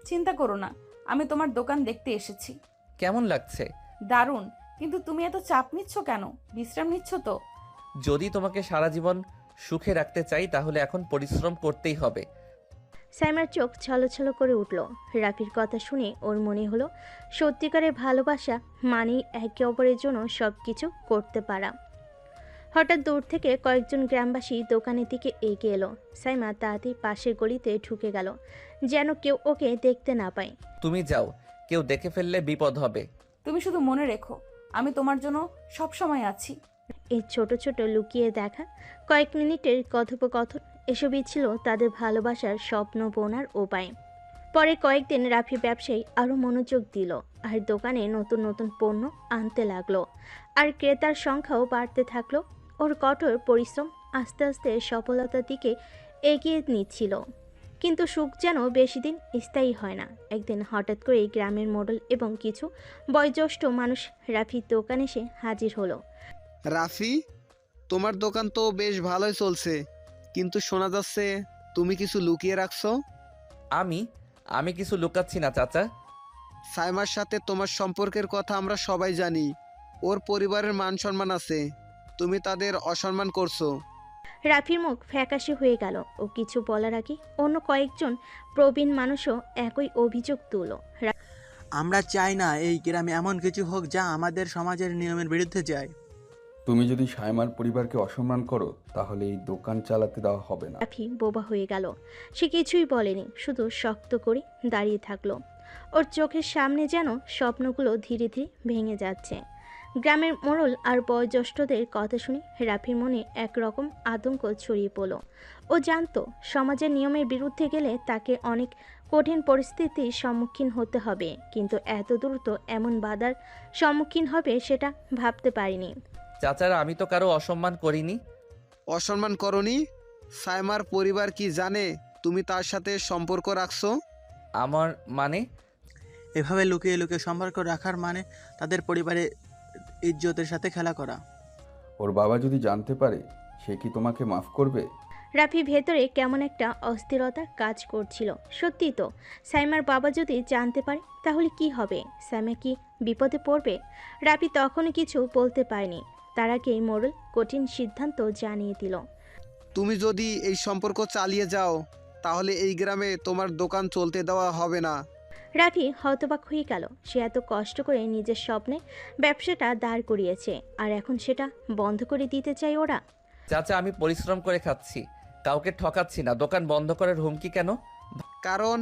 চিন্তা করো না। আমি তোমার দোকান দেখতে এসেছি। কেমন লাগছে? দারুণ, কিন্তু তুমি এত চাপ নিচ্ছ কেন? বিশ্রাম নিচ্ছ তো? যদি তোমাকে সারা জীবন সুখে রাখতে চাই, তাহলে এখন পরিশ্রম করতেই হবে। সাইমার চোখ ছলছল করে উঠল। রাফির কথা শুনে ওর মনে হলো সত্যিকারের ভালোবাসা মানেই একে অপরের জন্য সব কিছু করতে পারা। হঠাৎ দূর থেকে কয়েকজন গ্রামবাসী দোকানের দিকে এগিয়ে এলো। সাইমা তাড়াতাড়ি পাশের গলিতে ঢুকে গেল, যেন কেউ ওকে দেখতে না পায়। তুমি যাও, কেউ দেখে ফেললে বিপদ হবে। তুমি শুধু মনে রেখো, আমি তোমার জন্য সব সময় আছি। এই ছোট ছোট লুকিয়ে দেখা কয়েক মিনিটের কথোপকথন, এসবই ছিল তাদের ভালোবাসার স্বপ্ন বোনার উপায়। পরে কয়েকদিন রাফি ব্যবসায়ী আরও মনোযোগ দিল, আর দোকানে নতুন নতুন পণ্য আনতে লাগলো, আর ক্রেতার সংখ্যাও বাড়তে থাকলো। ওর কঠোর পরিশ্রম আস্তে আস্তে সফলতার দিকে এগিয়ে নিচ্ছিল। কিন্তু সুখ যেন বেশি দিন স্থায়ী হয় না। একদিন হঠাৎ করেই গ্রামের মডেল এবং কিছু বয়োজ্যেষ্ঠ মানুষ রাফির দোকানে এসে হাজির হলো। রাফি, তোমার দোকান তো বেশ ভালোই চলছে, কিন্তু শোনা যাচ্ছে তুমি কিছু লুকিয়ে রাখছো। আমি কিছু লুকাচ্ছি না চাচা। সাইমার সাথে তোমার সম্পর্কের কথা আমরা সবাই জানি। ওর পরিবারের মান সম্মান আছে, তুমি তাদের অসম্মান করছো। রাফির মুখ ফ্যাকাশে হয়ে গেল। ও কিছু বলার আগে অন্য কয়েকজন প্রবীণ মানুষও একই অভিযোগ তুলল। আমরা চাই না এই গ্রামে এমন কিছু হোক যা আমাদের সমাজের নিয়মের বিরুদ্ধে যায়। তুমি যদি সায়মার পরিবারকে অসম্মান করো তাহলে এই দোকান চালাতে দেওয়া হবে না। রাফি বোবা হয়ে গেল। সে কিছুই বলেনি, শুধু শক্ত করে দাঁড়িয়ে থাকলো। ওর চোখের সামনে যেন স্বপ্নগুলো ধীরে ধীরে ভেঙে যাচ্ছে। গ্রামের মোড়ল আর বয়োজ্যেষ্ঠদের কথা শুনে রাফির মনে একরকম আতঙ্ক ছড়িয়ে পড়ল। ও জানতো সমাজের নিয়মের বিরুদ্ধে গেলে তাকে অনেক কঠিন পরিস্থিতির সম্মুখীন হতে হবে, কিন্তু এত দ্রুত এমন বাধার সম্মুখীন হবে সেটা ভাবতে পারিনি। চাচারা, আমি তো কারো অসম্মান করিনি। অসম্মান করনি? সাইমার পরিবার কি জানে তুমি তার সাথে সম্পর্ক রাখছো? আমার মানে? এভাবে লুকিয়ে লুকিয়ে সম্পর্ক রাখার মানে তাদের পরিবারের ইজ্জতের সাথে খেলা করা। ওর বাবা যদি জানতে পারে সে কি তোমাকে মাফ করবে? রাফি ভেতরে কেমন একটা অস্থিরতা কাজ করছিল। সত্যি তো, সাইমার বাবা যদি জানতে পারে তাহলে কি হবে? সাইমা কি বিপদে পড়বে? রাফি তখনও কিছু বলতে পারেনি। তার আগেই মোড়ল কঠিন সিদ্ধান্ত জানিয়ে দিল। তুমি যদি এই সম্পর্ক চালিয়ে যাও তাহলে এই গ্রামে তোমার দোকান চলতে দেওয়া হবে না। রাফি হতবাক হয়ে গেল। সে এত কষ্ট করে নিজের স্বপ্নে ব্যবসাটা দাঁড় করিয়েছে, আর এখন সেটা বন্ধ করে দিতে চাই ওরা। চাচা, আমি পরিশ্রম করে খাচ্ছি, কাউকে ঠকাচ্ছি না। দোকান বন্ধ করার হুমকি কেন? কারণ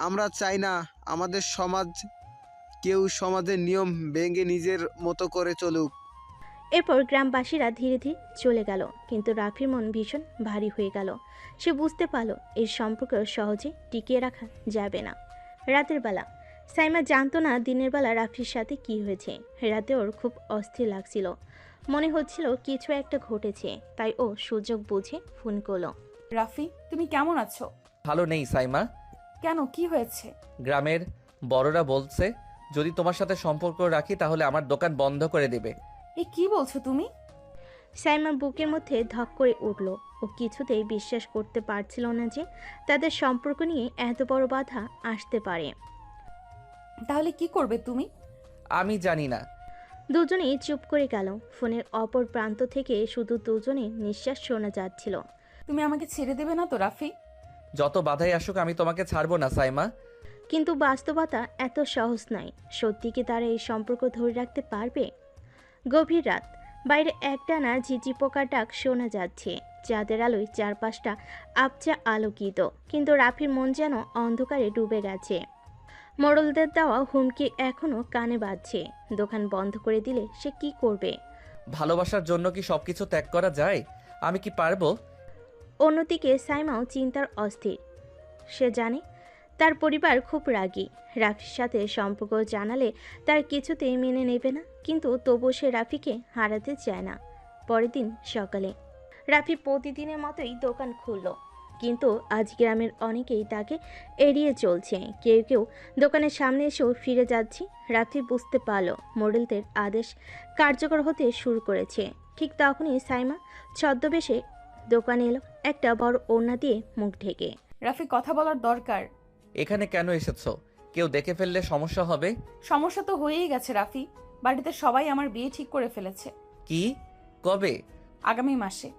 আমরা চাই না আমাদের সমাজ কেউ সমাজের নিয়ম ভেঙে নিজের মতো করে চলুক। এরপর গ্রামবাসীরা ধীরে ধীরে চলে গেল, কিন্তু রাফির মন ভীষণ ভারী হয়ে গেল। সে বুঝতে পারল এই সম্পর্ক সহজে টিকিয়ে রাখা যাবে না। রাতের বেলা সাইমা জানতো না দিনের বেলা রাফির সাথে কি হয়েছে। রাতে ওর খুব অস্থির লাগছিল, মনে হচ্ছিল কিছু একটা ঘটেছে। তাই ও সুযোগ বুঝে ফোন করলো। রাফি, তুমি কেমন আছো? ভালো নেই সাইমা। কেন, কি হয়েছে? গ্রামের বড়রা বলছে যদি তোমার সাথে সম্পর্ক রাখি তাহলে আমার দোকান বন্ধ করে দেবে। এ কি বলছো তুমি? সাইমা বুকের মধ্যে ধক করে উঠল। ও কিছুতেই বিশ্বাস করতে পারছিল না যে তাদের সম্পর্ক নিয়ে এত বড় বাধা আসতে পারে। তাহলে কি করবে তুমি? আমি জানি না। দুজনেই চুপ করে গেল। ফোনের অপর প্রান্ত থেকে শুধু দুজনে নিঃশ্বাস শোনা যাচ্ছিল। তুমি আমাকে ছেড়ে দেবে না তো রাফি? যত বাধাই আসুক আমি তোমাকে ছাড়বো না সাইমা। কিন্তু বাস্তবতা এত সহজ নয়। সত্যি কি তারা এই সম্পর্ক ধরে রাখতে পারবে? গভীর রাত, বাইরে একটানা ঝিঝি পোকার ডাক শোনা যাচ্ছে। চাঁদের আলোয় চারপাশটা আবছা আলোকিত, কিন্তু রাফির মন যেন অন্ধকারে ডুবে গেছে। মোড়লদের দেওয়া হুমকি এখনো কানে বাজছে। দোকান বন্ধ করে দিলে সে কি করবে? ভালোবাসার জন্য কি সবকিছু ত্যাগ করা যায়? আমি কি পারবো? অন্যদিকে সাইমাও চিন্তার অস্থির। সে জানে তার পরিবার খুব রাগী। রাফির সাথে সম্পর্ক জানালে তার কিছুতেই মেনে নেবে না, কিন্তু তবুও সে রাফিকে হারাতে চায় না। পরের দিন সকালে রাফি প্রতিদিনের মতোই দোকান খুলল, কিন্তু আজ গ্রামের অনেকেই তাকে এড়িয়ে চলছে। কেউ কেউ দোকানের সামনে এসেও ফিরে যাচ্ছে। রাফি বুঝতে পারল মোড়লদের আদেশ কার্যকর হতে শুরু করেছে। ঠিক তখনই সাইমা ছদ্মবেশে দোকানে এলো, একটা বড় ওড়না দিয়ে মুখ ঢেকে। রাফি, কথা বলার দরকার। এখানে কেন এসেছো? কেউ দেখে ফেললে সমস্যা হবে। সমস্যা তো হয়েই গেছে রাফি। বাড়িতে সবাই আমার বিয়ে ঠিক করে ফেলেছে। কি? কবে? আগামী মাসে।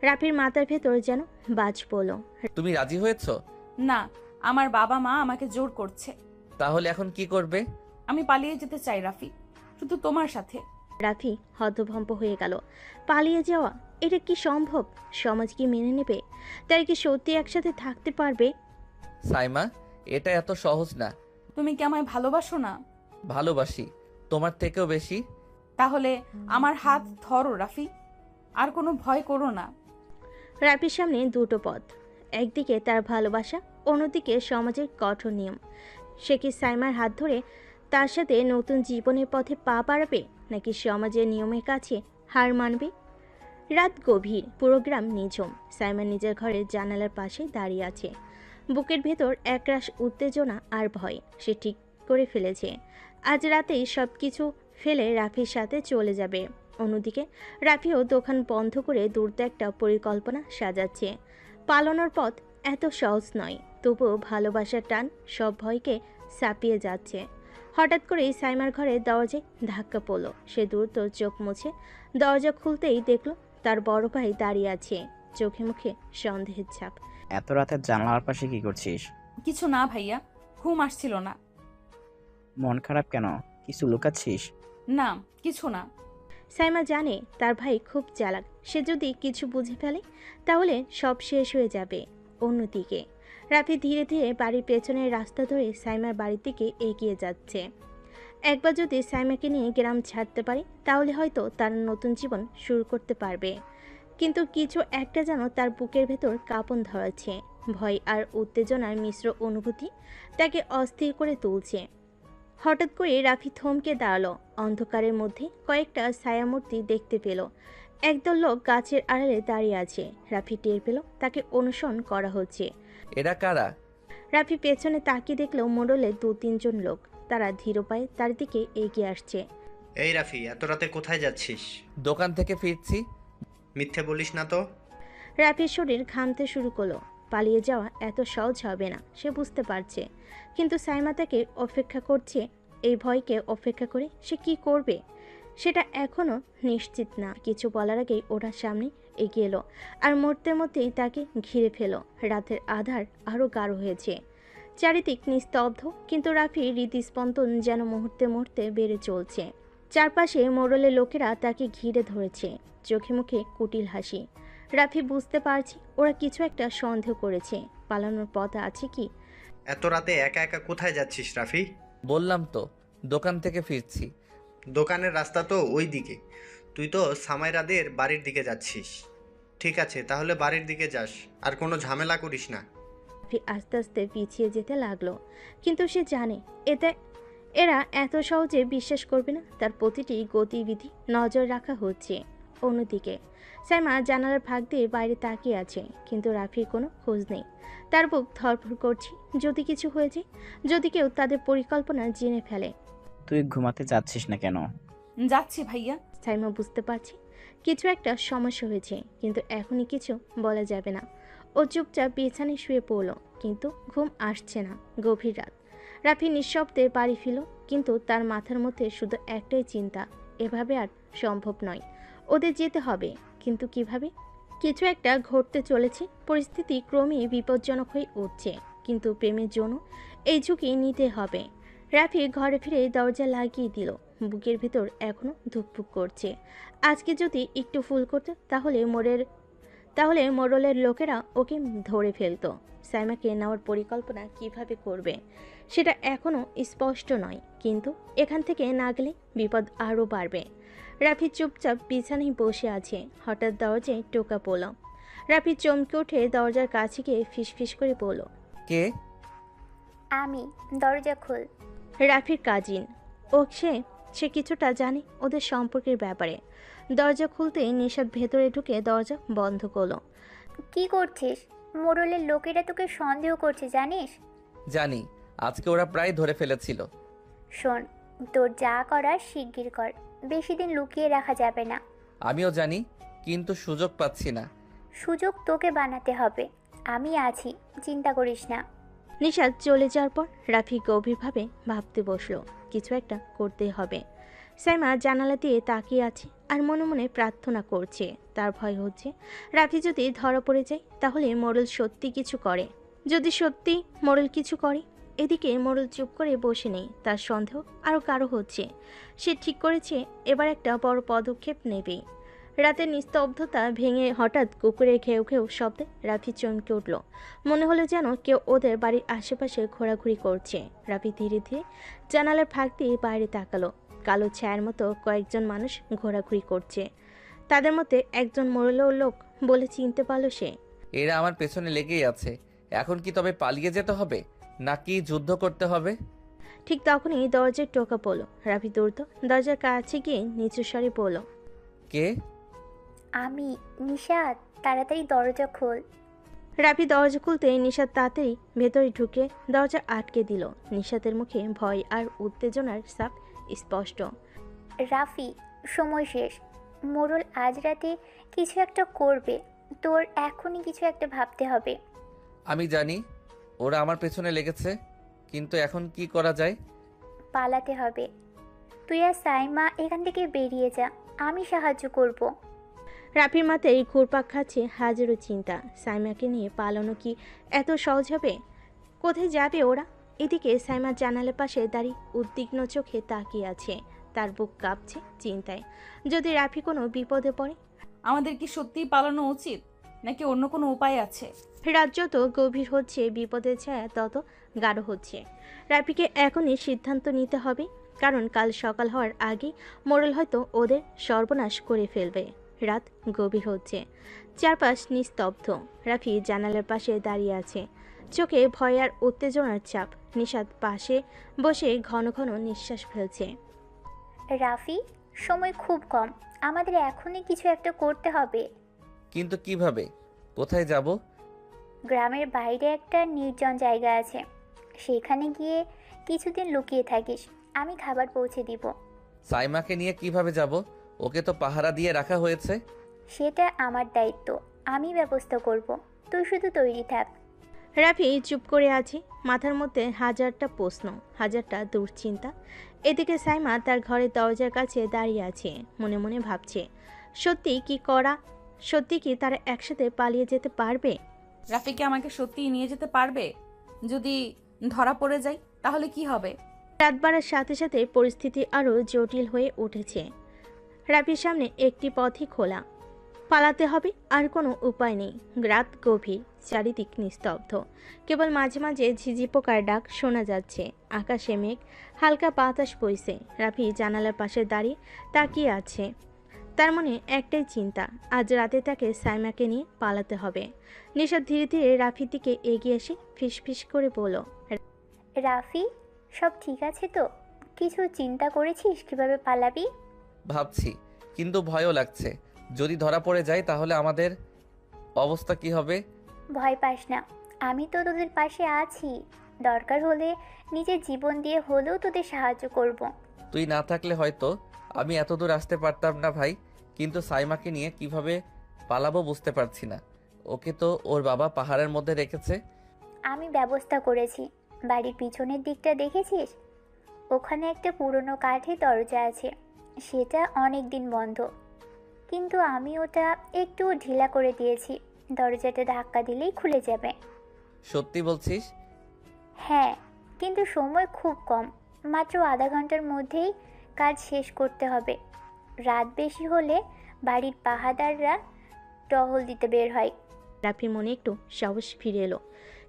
রাফির মাথার ভেতর যেন বাজ পড়ল। তুমি রাজি হয়েছো? না, আমার বাবা মা আমাকে জোর করছে। তাহলে এখন কি করবে? আমি পালিয়ে যেতে চাই রাফি, শুধু তোমার সাথে। রাফি হতভম্ব হয়ে গেল। পালিয়ে যাওয়া? এটা কি সম্ভব? সমাজ কি মেনে নেবে? তাই কি সত্যি একসাথে থাকতে পারবে? সাইমা, এটা এত সহজ না। তুমি কি আমায় ভালোবাসো না? ভালোবাসি, তোমার থেকেও বেশি। তাহলে আমার হাত ধরো রাফি, আর কোনো ভয় করো না। রাফির সামনে দুটো পথ, একদিকে তার ভালোবাসা, অন্যদিকে সমাজের কঠোর নিয়ম। সে কি সাইমার হাত ধরে তার সাথে নতুন জীবনের পথে পা বাড়াবে, নাকি সমাজের নিয়মের কাছে হার মানবে? রাত গভীর, পুরো গ্রাম নিঝুম। সাইমা নিজের ঘরের জানালার পাশে দাঁড়িয়ে আছে। বুকের ভেতর একরাশ উত্তেজনা আর ভয়। সে ঠিক করে ফেলেছে আজ রাতেই সব কিছু ফেলে রাফির সাথে চলে যাবে। অন্যদিকে রাফিও দোকান বন্ধ করে দ্রুত একটা পরিকল্পনা সাজাচ্ছে। পালানোর পথ এত সহজ নয়, তবুও ভালোবাসার টান সব ভয়কে ছাপিয়ে যাচ্ছে। হঠাৎ করেই সাইমার ঘরে দরজায় ধাক্কা পড়ল। সে দ্রুত চোখ মুছে দরজা খুলতেই দেখল তার বড় ভাই দাঁড়িয়ে আছে, চোখে মুখে সন্দেহের ছাপ। এত রাতে জানালার পাশে কি করছিস? কিছু না ভাইয়া, ঘুম আসছিল না। মন খারাপ কেন? কিছু লুকাচ্ছিস? না, কিছু না। সাইমা জানে তার ভাই খুব চালাক, সে যদি কিছু বুঝে ফেলে তাহলে সব শেষ হয়ে যাবে। অন্যদিকে রাফি ধীরে ধীরে বাড়ির পেছনের রাস্তা ধরে সাইমার বাড়ির দিকে এগিয়ে যাচ্ছে। একবার যদি সাইমাকে নিয়ে গ্রাম ছাড়তে পারে তাহলে হয়তো তার নতুন জীবন শুরু করতে পারবে। কিন্তু কিছু একটা যেন তার বুকের ভেতর কাঁপন ধরাচ্ছে। ভয় আর উত্তেজনার মিশ্র অনুভূতি তাকে অস্থির করে তুলছে। হঠাৎ করে রাফি থমকে দাঁড়ালো। অন্ধকারের মধ্যে কয়েকটা ছায়ামূর্তি দেখতে পেল। একদল লোক গাছের আড়ালে দাঁড়িয়ে আছে। রাফি টের পেল তাকে অনুসরণ করা হচ্ছে। এরা কারা? রাফি পেছনে তাকিয়ে দেখল মোড়লের 2-3 জন লোক। তারা ধীর পায়ে তার দিকে এগিয়ে আসছে। এই রাফি, এত রাতে কোথায় যাচ্ছিস? দোকান থেকে ফিরছি। মিথ্যে বলিস না তো? রাফির শরীর ঘামতে শুরু করলো। পালিয়ে যাওয়া এত সহজ হবে না সে বুঝতে পারছে, কিন্তু সাইমা তাকে অপেক্ষা করছে। এই ভয়কে উপেক্ষা করে সে কি করবে সেটা এখনো নিশ্চিত না। কিছু বলার আগেই ওরা সামনে এগিয়ে এলো আর মুহূর্তের মধ্যেই তাকে ঘিরে ফেলো। রাতের আধার আরও গাঢ় হয়েছে, চারিদিক নিস্তব্ধ, কিন্তু রাফির হৃদস্পন্দন যেন মুহূর্তে মুহূর্তে বেড়ে চলছে। চারপাশে মোড়লের লোকেরা তাকে ঘিরে ধরেছে, চোখে মুখে কুটিল হাসি। রাফি বুঝতে পারছে ওরা কিছু একটা সন্দেহ করেছে। পালানোর পথ আছে কি? এত রাতে একা একা কোথায় যাচ্ছিস রাফি? বললাম তো দোকান থেকে ফিরছি। দোকানের রাস্তা তো ওই দিকে, তুই তো সামাইরাদের বাড়ির দিকে যাচ্ছিস। ঠিক আছে, তাহলে বাড়ির দিকে যাস, আর কোনো ঝামেলা করিস না। রাফি আস্তে আস্তে পিছিয়ে যেতে লাগলো, কিন্তু সে জানে এরা এত সহজে বিশ্বাস করবে না। তার প্রতিটি গতিবিধি নজর রাখা হচ্ছে। অন্যদিকে সাইমা জানালার ফাঁক দিয়ে বাইরে তাকিয়ে আছে, কিন্তু রাফির কোনো খোঁজ নেই। তার বুক ধড়ফড় করছে। যদি কিছু হয়ে যায়, যদি কেউ তাদের পরিকল্পনা জেনে ফেলে। তুই ঘুমাতে যাচ্ছিস না কেন? যাচ্ছি ভাইয়া। সাইমা বুঝতে পারছে কিছু একটা সমস্যা হয়েছে, কিন্তু এখনই কিছু বলা যাবে না। ও চুপচাপ বিছানায় শুয়ে পড়ল, কিন্তু ঘুম আসছে না। গভীর রাত। রাফি নিঃশব্দে বাড়ি ফিরল, কিন্তু তার মাথার মধ্যে শুধু একটাই চিন্তা, এভাবে আর সম্ভব নয়। ওদের যেতে হবে, কিন্তু কিভাবে? কিছু একটা ঘটতে চলেছে। পরিস্থিতি ক্রমেই বিপজ্জনক হয়ে উঠছে, কিন্তু প্রেমের জন্য এই ঝুঁকি নিতে হবে। রাফি ঘরে ফিরে দরজা লাগিয়ে দিল। বুকের ভেতর এখনো ধুকপুক করছে। আজকে যদি একটু ফুল করত তাহলে মোড়লের লোকেরা ওকে ধরে ফেলতো। সাইমাকে নেওয়ার পরিকল্পনা কিভাবে করবে সেটা এখনো স্পষ্ট নয়, কিন্তু এখান থেকে না গেলে বিপদ আরও বাড়বে। রাফি চুপচাপ বিছানায় বসে আছে। হঠাৎ দরজায় টোকা পড়ল। রাফি চমকে উঠে দরজার কাছে গিয়ে ফিসফিস করে বলল, কে? আমি, দরজা খোল। রাফির কাজিন। সে কিছুটা জানে ওদের সম্পর্কের ব্যাপারে। দরজা খুলতে নিশাদ ভেতরে ঢুকে দরজা বন্ধ করলো। কি করছিস? মোড়লের লোকেরা তোকে সন্দেহ করছে জানিস? জানি, আজকে ওরা প্রায় ধরে ফেলেছিল। শোন, তোর যা করার শিগগির কর, বেশি দিন লুকিয়ে রাখা যাবে না। আমিও জানি, কিন্তু সুযোগ পাচ্ছি না। সুযোগ তোকে বানাতে হবে, আমি আছি, চিন্তা করিস না। নিশাদ চলে যাওয়ার পর রাফি গভীরভাবে ভাবতে বসলো, কিছু একটা করতে হবে। সাইমা জানালা দিয়ে তাকিয়ে আছে আর মনে মনে প্রার্থনা করছে। তার ভয় হচ্ছে রাফি যদি ধরা পড়ে যায় তাহলে মোড়ল সত্যি কিছু করে। যদি সত্যি মোড়ল কিছু করে। এদিকে মোড়ল চুপ করে বসে নেই, তার সন্দেহ আরও গাঢ় হচ্ছে। সে ঠিক করেছে এবার একটা বড় পদক্ষেপ নেবে। রাতের নিস্তব্ধতা ভেঙে হঠাৎ কুকুরের ঘেউ ঘেউ শব্দে রাফি চমকে উঠল। মনে হলো যেন কেউ ওদের বাড়ির আশেপাশে ঘোরাঘুরি করছে। রাফি ধীরে ধীরে জানালার ফাঁক দিয়ে বাইরে তাকালো। কালো ছায়ার মতো কয়েকজন মানুষ ঘোরাঘুরি করছে। তাদের মধ্যে একজন মোড়ল লোক বলে চিনতে পারল সে। এরা আমার পেছনে লেগেই আছে। এখন কি তবে পালিয়ে যেতে হবে নাকি যুদ্ধ করতে হবে? ঠিক তখনই দরজায় টোকা পড়ল। রাফি দ্রুত দরজার কাছে গিয়ে নিচু স্বরে বলল, কে? আমি, নিশাদ, তাড়াতাড়ি দরজা খোল। রাফি দরজা খুলতে নিশাদ তাড়াতাড়ি ভেতরে ঢুকে দরজা আটকে দিল। নিশাদের মুখে ভয় আর উত্তেজনার ছাপ স্পষ্ট। রাফি, সময় শেষ। মোড়ল আজ রাতে কিছু একটা করবে, তোর এখনই কিছু একটা ভাবতে হবে। আমি জানি ওরা আমার পেছনে লেগেছে, কিন্তু এখন কি করা যায়? পালাতে হবে। তুই আর সাইমা এখান থেকে বেরিয়ে যা, আমি সাহায্য করব। রাফির মাথায় ঘুরপাক খাচ্ছে হাজারো চিন্তা। সাইমাকে নিয়ে পালানো কি এত সহজ হবে? কোথায় যাবে ওরা? এদিকে সাইমা জানালার পাশে দাঁড়িয়ে উদ্বিগ্ন চোখে তাকিয়ে আছে। তার বুক কাঁপছে চিন্তায়। যদি রাফি কোনো বিপদে পড়ে? আমাদের কি সত্যিই পালানো উচিত, নাকি অন্য কোনো উপায় আছে? রাত যত গভীর হচ্ছে বিপদের ছায়া তত গাঢ় হচ্ছে। রাফিকে এখনই সিদ্ধান্ত নিতে হবে, কারণ কাল সকাল হওয়ার আগে মোড়ল হয়তো ওদের সর্বনাশ করে ফেলবে। রাত গভীর হচ্ছে, চারপাশ নিস্তব্ধ। রাফি জানালার পাশে দাঁড়িয়ে আছে, চোখে ভয় আর উত্তেজনার চাপ। নিশাদ পাশে বসে ঘন ঘন নিঃশ্বাস ফেলছে। রাফি, সময় খুব কম, আমাদের এখনই কিছু একটা করতে হবে। কিন্তু কিভাবে? কোথায় যাব? গ্রামের বাইরে একটা নির্জন জায়গা আছে, সেখানে গিয়ে কিছুদিন লুকিয়ে থাকিস, আমি খাবার পৌঁছে দিব। সাইমাকে নিয়ে কিভাবে যাব? ওকে তো পাহারা দিয়ে রাখা হয়েছে। সেটা আমার দায়িত্ব, আমি ব্যবস্থা করব, তুই শুধু তৈরি থাক। রাফি চুপ করে আছে, মাথার মধ্যে হাজারটা প্রশ্ন, হাজারটা দুশ্চিন্তা। এদিকে সাইমা তার ঘরের দরজার কাছে দাঁড়িয়ে আছে, মনে মনে ভাবছে সত্যি কি তারা একসাথে পালিয়ে যেতে পারবে? রাফিকে আমাকে সত্যিই নিয়ে যেতে পারবে? যদি ধরা পড়ে যাই তাহলে কি হবে? রাত বাড়ার সাথে সাথে পরিস্থিতি আরও জটিল হয়ে উঠেছে। রাফির সামনে একটি পথই খোলা, পালাতে হবে, আর কোনো উপায় নেই। রাত গভীর, চারিদিক নিস্তব্ধ, কেবল মাঝে মাঝে ঝিঝি পোকার ডাক শোনা যাচ্ছে। আকাশে মেঘ, হালকা বাতাস বইছে। রাফি জানালার পাশে দাঁড়িয়ে তাকিয়ে আছে। তার মনে একটাই চিন্তা, আজ রাতে তাকে সাইমাকে নিয়ে পালাতে হবে। নিশাদ ধীরে ধীরে রাফির দিকে এগিয়ে এসে ফিসফিস করে বলল, রাফি, সব ঠিক আছে তো? কিছু চিন্তা করেছিস কিভাবে পালাবি? ভাবছি, কিন্তু ভয়ও লাগছে। যদি ধরা পড়ে যায় তাহলে আমাদের অবস্থা কি হবে? ভয় পাস না, আমি তো তোদের পাশে আছি, দরকার হলে নিজের জীবন দিয়ে হলেও তোদের সাহায্য করব। তুই না থাকলে হয়তো আমি এত দূর আসতে পারতাম না ভাই, কিন্তু সাইমাকে নিয়ে কিভাবে পালাবো বুঝতে পারছি না। ওকে তো ওর বাবা পাহাড়ের মধ্যে রেখেছে। আমি ব্যবস্থা করেছি, বাড়ির পিছনের দিকটা দেখেছিস? ওখানে একটা পুরনো কাঠের দরজা আছে, সেটা অনেক দিন বন্ধ, কিন্তু আমি ওটা একটু ঢিলা করে দিয়েছি, দরজাটা ধাক্কা দিলেই খুলে যাবে। সত্যি বলছিস? হ্যাঁ, কিন্তু সময় খুব কম, মাত্র আধা ঘন্টার মধ্যেই কাজ শেষ করতে হবে। রাত বেশি হলে বাড়ির পাহারাদাররা টহল দিতে বের হয়। রাফির মনে একটু সাহস ফিরে এলো,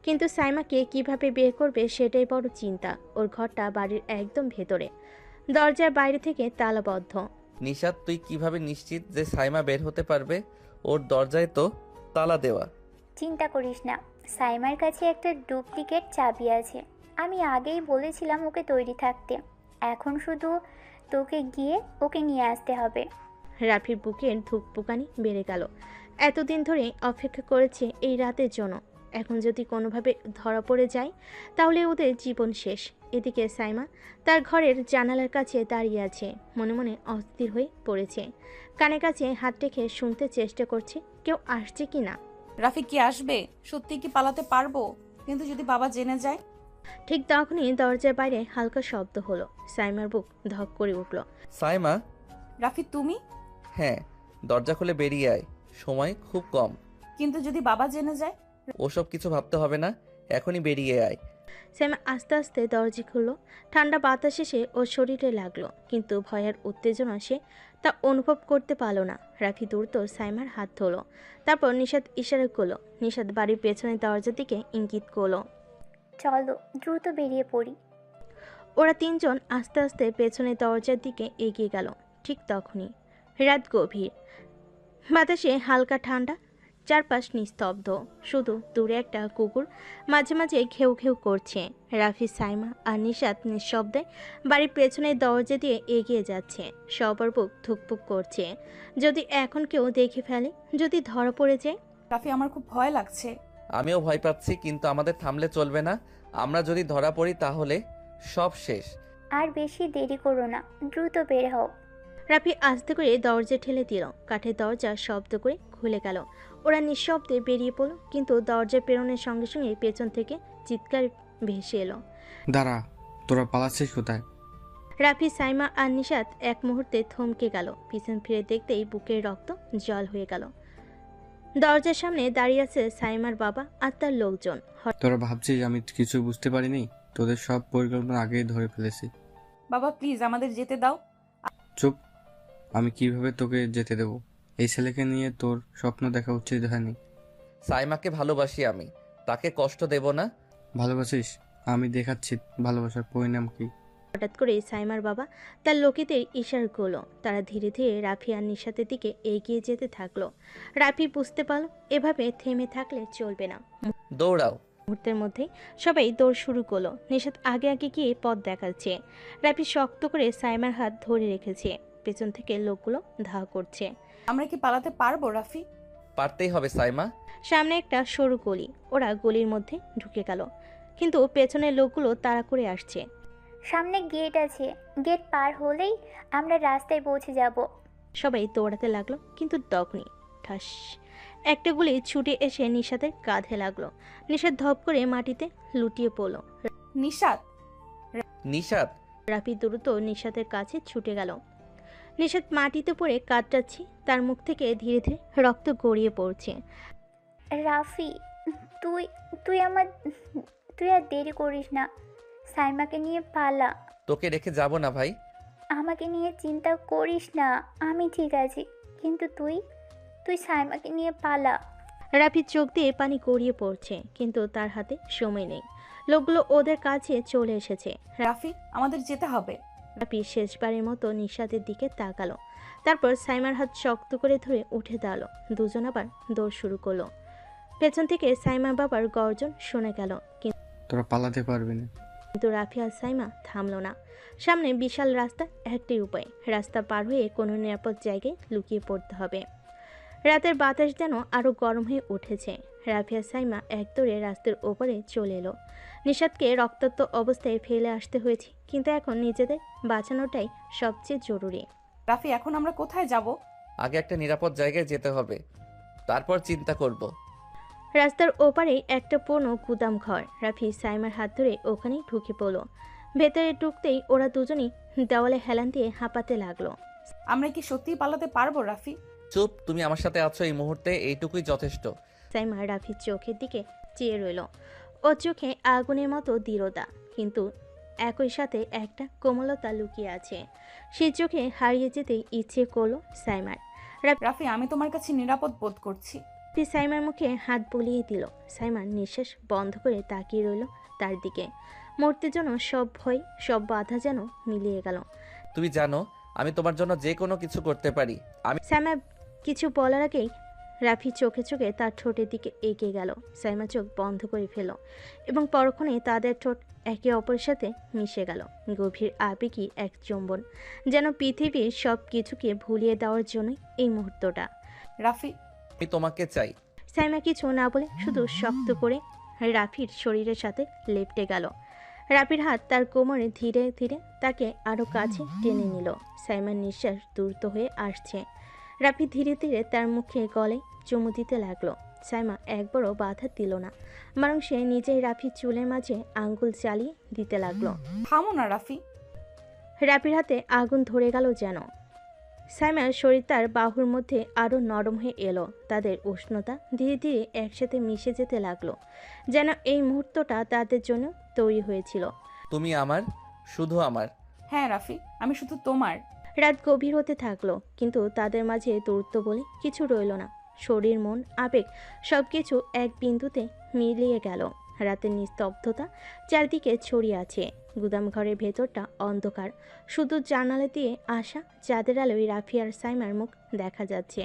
কিন্তু সাইমাকে কিভাবে বের করবে সেটাই বড় চিন্তা। ওর ঘরটা বাড়ির একদম ভেতরে, দরজার বাইরে থেকে তালাবদ্ধ। নিশাদ, তুই কিভাবে নিশ্চিত যে সাইমা বের হতে পারবে? ওর দরজায় তো তালা দেওয়া। চিন্তা করিস না, সাইমার কাছে একটা ডুপ্লিকেট চাবি আছে, আমি আগেই বলেছিলাম ওকে তৈরি থাকতে। এখন শুধু তোকে গিয়ে ওকে নিয়ে আসতে হবে। রাফির বুকের ধুকপুকানি বেড়ে গেল। এতদিন ধরে অপেক্ষা করেছে এই রাতের জন্য, এখন যদি কোনোভাবে ধরা পড়ে যায় তাহলে ওদের জীবন শেষ। এদিকে সাইমা তার ঘরের জানালার কাছে দাঁড়িয়ে আছে, মনে মনে অস্থির হয়ে পড়েছে। কানে কাছে হাত রেখে শুনতে চেষ্টা করছে কেউ আসছে কি না। রাফি কি আসবে? সত্যি কি পালাতে পারবো? কিন্তু যদি বাবা জেনে যায়? ঠিক তখনই দরজার বাইরে হালকা শব্দ হলো। সাইমার বুক ধক করে উঠল। সাইমা? রাফি তুমি? হ্যাঁ, দরজা খুলে বেরিয়ে আয়, সময় খুব কম। কিন্তু যদি বাবা জেনে যায়? ওসব কিছু ভাবতে হবে না, এখনই বেরিয়ে আয়। সাইমা আস্তে আস্তে দরজা খুলল। ঠান্ডা বাতাস এসে ওর শরীরে লাগলো, কিন্তু ভয়ের উত্তেজনা সে তা অনুভব করতে পারল না। রাফি দ্রুত সাইমার হাত ধরল, তারপর নিশাদ ইশারা করলো। নিশাদ বাড়ির পেছনের দরজার দিকে ইঙ্গিত করলো, চলো দ্রুত বেরিয়ে পড়ি। ওরা তিনজন আস্তে আস্তে পেছনের দরজার দিকে এগিয়ে গেল। ঠিক তখনই রাত গভীর, বাতাসে হালকা ঠান্ডা, চারপাশ নিস্তব্ধ, শুধু দূরে একটা কুকুর মাঝে মাঝে ঘেউ ঘেউ করছে। রাফি, সাইমা আর নিশাদ নিঃশব্দে বাড়ির পেছনের দরজা দিয়ে এগিয়ে যাচ্ছে। সবার বুক ধুকপুক করছে, যদি এখন কেউ দেখে ফেলে, যদি ধরা পড়ে যায়। রাফি, আমার খুব ভয় লাগছে। আমিও ভয় পাচ্ছি, কিন্তু আমাদের থামলে চলবে না। আমরা যদি ধরা পড়ি তাহলে সব শেষ। আর বেশি দেরি করো না, দ্রুত বের হও। রাফি আস্তে করে দরজা ঠেলে দিল। কাঠের দরজা শব্দ করে খুলে গেল। ওরা নিঃশব্দে বেরিয়ে পড়ল, কিন্তু দরজা পেরোনোর সঙ্গে সঙ্গে পেছন থেকে চিৎকার ভেসে এলো, দাঁড়া, তোরা পালাচ্ছিস কোথায়? রাফি, সাইমা আর নিশাদ এক মুহূর্তে থমকে গেল। পিছন ফিরে দেখতেই বুকের রক্ত জল হয়ে গেল। দরজার সামনে দাঁড়িয়ে আছে সাইমার বাবা আর তার লোকজন। তোরা ভাবছিস আমি কিছু বুঝতে পারিনি? তোদের সব পরিকল্পনা আগেই ধরে ফেলেছি। বাবা প্লিজ, আমাদের যেতে দাও, চুপ। আমি কিভাবে তোকে যেতে দেব? এই ছেলেকে নিয়ে তোর স্বপ্ন দেখা উচিত হয়নি। সাইমাকে ভালোবাসি আমি, তাকে কষ্ট দেব না। ভালোবাসিস? আমি দেখাচ্ছি ভালোবাসার পরিণাম কি। হঠাৎ করে সাইমার বাবা তার লোকেদের ইশারা করলো। তারা ধীরে ধীরে রাফি আর নিশাতের দিকে এগিয়ে যেতে থাকলো। রাফি বুঝতে পারল এভাবে থেমে থাকলে চলবে না। দৌড়াও। মুহূর্তের মধ্যেই সবাই দৌড় শুরু করলো। নিশাত আগে আগে গিয়ে পথ দেখাচ্ছে। রাফি শক্ত করে সাইমার হাত ধরে রেখেছে। পেছন থেকে লোকগুলো ধাওয়া করছে। আমরা কি পালাতে পারবো রাফি? পারতেই হবে সাইমা। সামনে একটা সরু গলি, ওরা গলির মধ্যে ঢুকে গেল, কিন্তু পেছনের লোকগুলো তাড়া করে আসছে। সামনে গেট আছে, গেট পার হলেই আমরা রাস্তায় পৌঁছে যাব। সবাই দৌড়াতে লাগলো, কিন্তু তখনই ঠাস একটা গুলি ছুটে এসে নিশাতের কাঁধে লাগলো। নিশাত ধপ করে মাটিতে লুটিয়ে পড়ল। নিশাত! নিশাত! রাফি দ্রুত নিশাতের কাছে ছুটে গেল। নিশাত মাটিতে পড়ে কাতরাচ্ছে, তার মুখ থেকে ধীরে ধীরে রক্ত গড়িয়ে পড়ছে। রাফি, তুই আর দেরি করিস না, সাইমাকে নিয়ে পালা। তোকে রেখে যাব না ভাই। আমাকে নিয়ে চিন্তা করিস না, আমি ঠিক আছি, কিন্তু তুই সাইমাকে নিয়ে পালা। রাফির চোখ দিয়ে পানি গড়িয়ে পড়ছে, কিন্তু তার হাতে সময় নেই। লোকগুলো ওদের কাছে চলে এসেছে। রাফি, আমাদের যেতে হবে। রাফি শেষবারের মতো নিশাতের দিকে তাকালো, তারপর সাইমার হাত শক্ত করে ধরে উঠে দাঁড়ালো। দুজন আবার দৌড় শুরু করলো। পেছন থেকে সাইমার বাবার গর্জন শুনে গেল, তোরা পালাতে পারবি না। কিন্তু রাফি আর সাইমা থামলো না। সামনে বিশাল রাস্তা, একটাই উপায়, রাস্তা পার হয়ে কোনো নিরাপদ জায়গায় লুকিয়ে পড়তে হবে। রাতের বাতাস যেন আরো গরম হয়ে উঠেছে। রাফি আর সাইমা এক দৌড়ে রাস্তার ওপরে চলে এলো। নিশাতকে রক্তাক্ত অবস্থায় ফেলে আসতে হয়েছে, কিন্তু এখন নিজেদের বাঁচানোটাই সবচেয়ে জরুরি। রাফি, এখন আমরা কোথায় যাব? আগে একটা নিরাপদ জায়গায় যেতে হবে, তারপর চিন্তা করব। রাস্তার ওপারেই একটা পুরনো গুদাম ঘর। রাফি সাইমার হাত ধরে ওখানেই ঢুকে পড়ল। ভেতরে ঢুকতেই ওরা দুজনেই দেওয়ালে হেলান দিয়ে হাঁপাতে লাগলো। আমরা কি সত্যিই পালাতে পারবো রাফি? চুপ, তুমি আমার সাথে আছো এই মুহূর্তে, এইটুকুই যথেষ্ট। সাইমা রাফির চোখের দিকে চেয়ে রইল। ওর চোখে আগুনের মতো দৃঢ়তা, কিন্তু একই সাথে একটা কোমলতা লুকিয়ে আছে। সেই চোখে হারিয়ে যেতে ইচ্ছে করলো সাইমার। রাফি, আমি তোমার কাছে নিরাপদ বোধ করছি। সাইমার মুখে হাত বুলিয়ে দিল। সাইমার নিঃশ্বাস বন্ধ করে তাকিয়ে রইল তার দিকে। মূর্তির জন্য সব ভয়, সব বাধা যেন মিলিয়ে গেল। তুমি জানো আমি তোমার জন্য যে কোনো কিছু করতে পারি। সাইমা কিছু বলার আগেই রাফি চোখে চোখে তার ঠোঁটের দিকে এগিয়ে গেল। সাইমা চোখ বন্ধ করে ফেল, এবং পরক্ষণেই তাদের ঠোঁট একে অপরের সাথে মিশে গেল। গভীর আবেগী এক চুম্বন, যেন পৃথিবীর সব কিছুকে ভুলিয়ে দেওয়ার জন্যই এই মুহূর্তটা। রাফি, আমি তোমাকে চাই। সাইমা কিছু না বলে শুধু শক্ত করে রাফির শরীরের সাথে লেপটে গেল। রাফির হাত তার কোমরে ধীরে ধীরে তাকে আরো কাছে টেনে নিল। সাইমার নিঃশ্বাস দ্রুত হয়ে আসছে। রাফি ধীরে ধীরে তার মুখে গলায় চুমু দিতে লাগলো। সাইমা একবারও বাধা দিল না, বরং সে নিজেই রাফির চুলের মাঝে আঙ্গুল চালিয়ে দিতে লাগলো। থামো না রাফি। রাফির হাতে আগুন ধরে গেল যেন। সাইমার শরীর তার বাহুর মধ্যে আরো নরম হয়ে এলো। তাদের উষ্ণতা ধীরে ধীরে একসাথে মিশে যেতে লাগলো, যেন এই মুহূর্তটা তাদের জন্য তৈরি হয়েছিল। তুমি আমার, শুধু আমার। হ্যাঁ রাফি, আমি শুধু তোমার। রাত গভীর হতে থাকলো, কিন্তু তাদের মাঝে দূরত্ব বলে কিছু রইল না। শরীর, মন, আবেগ সবকিছু এক বিন্দুতে মিলিয়ে গেল। রাতের নিস্তব্ধতা চারদিকে ছড়িয়ে আছে। গুদাম ঘরের ভেতরটা অন্ধকার, শুধু জানালা দিয়ে আসা চাঁদের আলোয় রাফি আর সাইমার মুখ দেখা যাচ্ছে।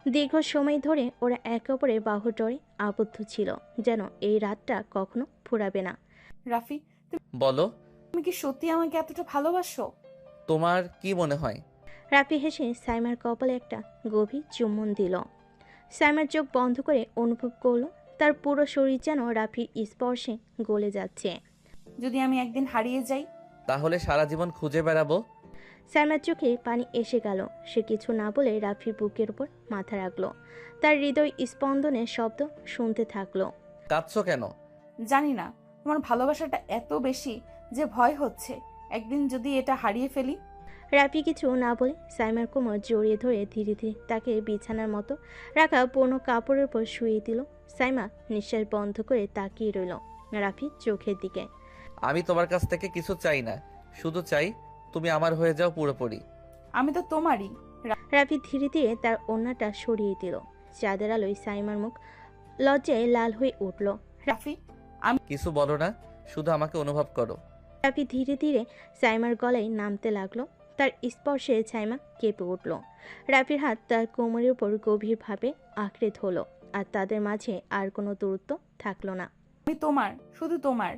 দীর্ঘ সময় ধরে ওরা একে অপরের বাহুডোরে আবদ্ধ ছিল, যেন এই রাতটা কখনো ফুরাবে না। রাফি, বলো, তুমি কি সত্যি আমাকে এতটা ভালোবাসো? তোমার কি মনে হয়? রাফি হেসে সাইমার কপালে একটা গভীর চুম্বন দিল। সাইমার চোখ বন্ধ করে অনুভব করলো তার পুরো শরীর যেন রাফির স্পর্শে গলে যাচ্ছে। যদি আমি একদিন হারিয়ে যাই? তাহলে সারা জীবন খুঁজে বেড়াবো। সাইমার চোখে পানি এসে গেল। সে কিছু না বলে রাফির বুকের উপর মাথা রাখলো। তার হৃদয় স্পন্দনের শব্দ শুনতে থাকলো। কাঁদছো কেন? জানি না, তোমার ভালোবাসাটা এত বেশি যে ভয় হচ্ছে একদিন যদি এটা হারিয়ে ফেলি। রাফি কিছু না বলে সাইমার কোমর জড়িয়ে ধরে ধীরে ধীরে তাকে বিছানার মতো রাখা পুরনো কাপড়ের উপর শুয়ে দিল। সাইমা নিঃশ্বাস বন্ধ করে তাকিয়ে রইল রাফির চোখের দিকে। আমি তোমার কাছ থেকে কিছু চাই না, শুধু চাই তুমি আমার হয়ে যাও পুরোপুরি। আমি তো তোমারই। রাফি ধীরে ধীরে তার ওড়নাটা সরিয়ে দিল। চাঁদের আলোয় সাইমার মুখ লজ্জায় লাল হয়ে উঠল। রাফি কিছু বলো না, শুধু আমাকে অনুভব করো। রাফি ধীরে ধীরে সাইমার গলায় নামতে লাগলো। তার স্পর্শে সাইমা কেঁপে উঠল। রাফির হাত তার কোমরের উপর গভীরভাবে আঁকড়ে ধরল, আর তাদের মাঝে আর কোনো দূরত্ব থাকলো না। আমি তোমার, শুধু তোমার।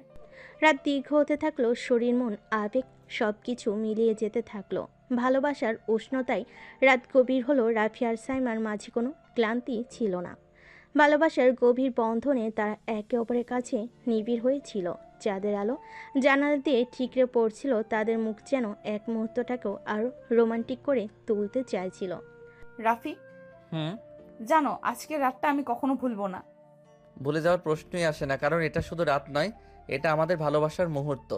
রাত দীর্ঘ হতে থাকলো, শরীর মন আবেগ সব কিছু মিলিয়ে যেতে থাকলো। ভালোবাসার উষ্ণতায় রাত গভীর হলো। রাফি আর সাইমার মাঝে কোনো ক্লান্তি ছিল না। ভালোবাসার গভীর বন্ধনে তারা একে অপরের কাছে নিবিড় হয়েছিল। চাঁদের আলো জানালা দিয়ে ঠিকরে পড়ছিল। তাদের মুখ যেন এক মুহূর্তটাকেও আরো রোমান্টিক করে তুলতে চাইছিল। রাফি জানো, আজকের রাতটা আমি কখনো ভুলবো না। ভুলে যাওয়ার প্রশ্নই আসে না, কারণ এটা শুধু রাত নয়, এটা আমাদের ভালোবাসার মুহূর্ত।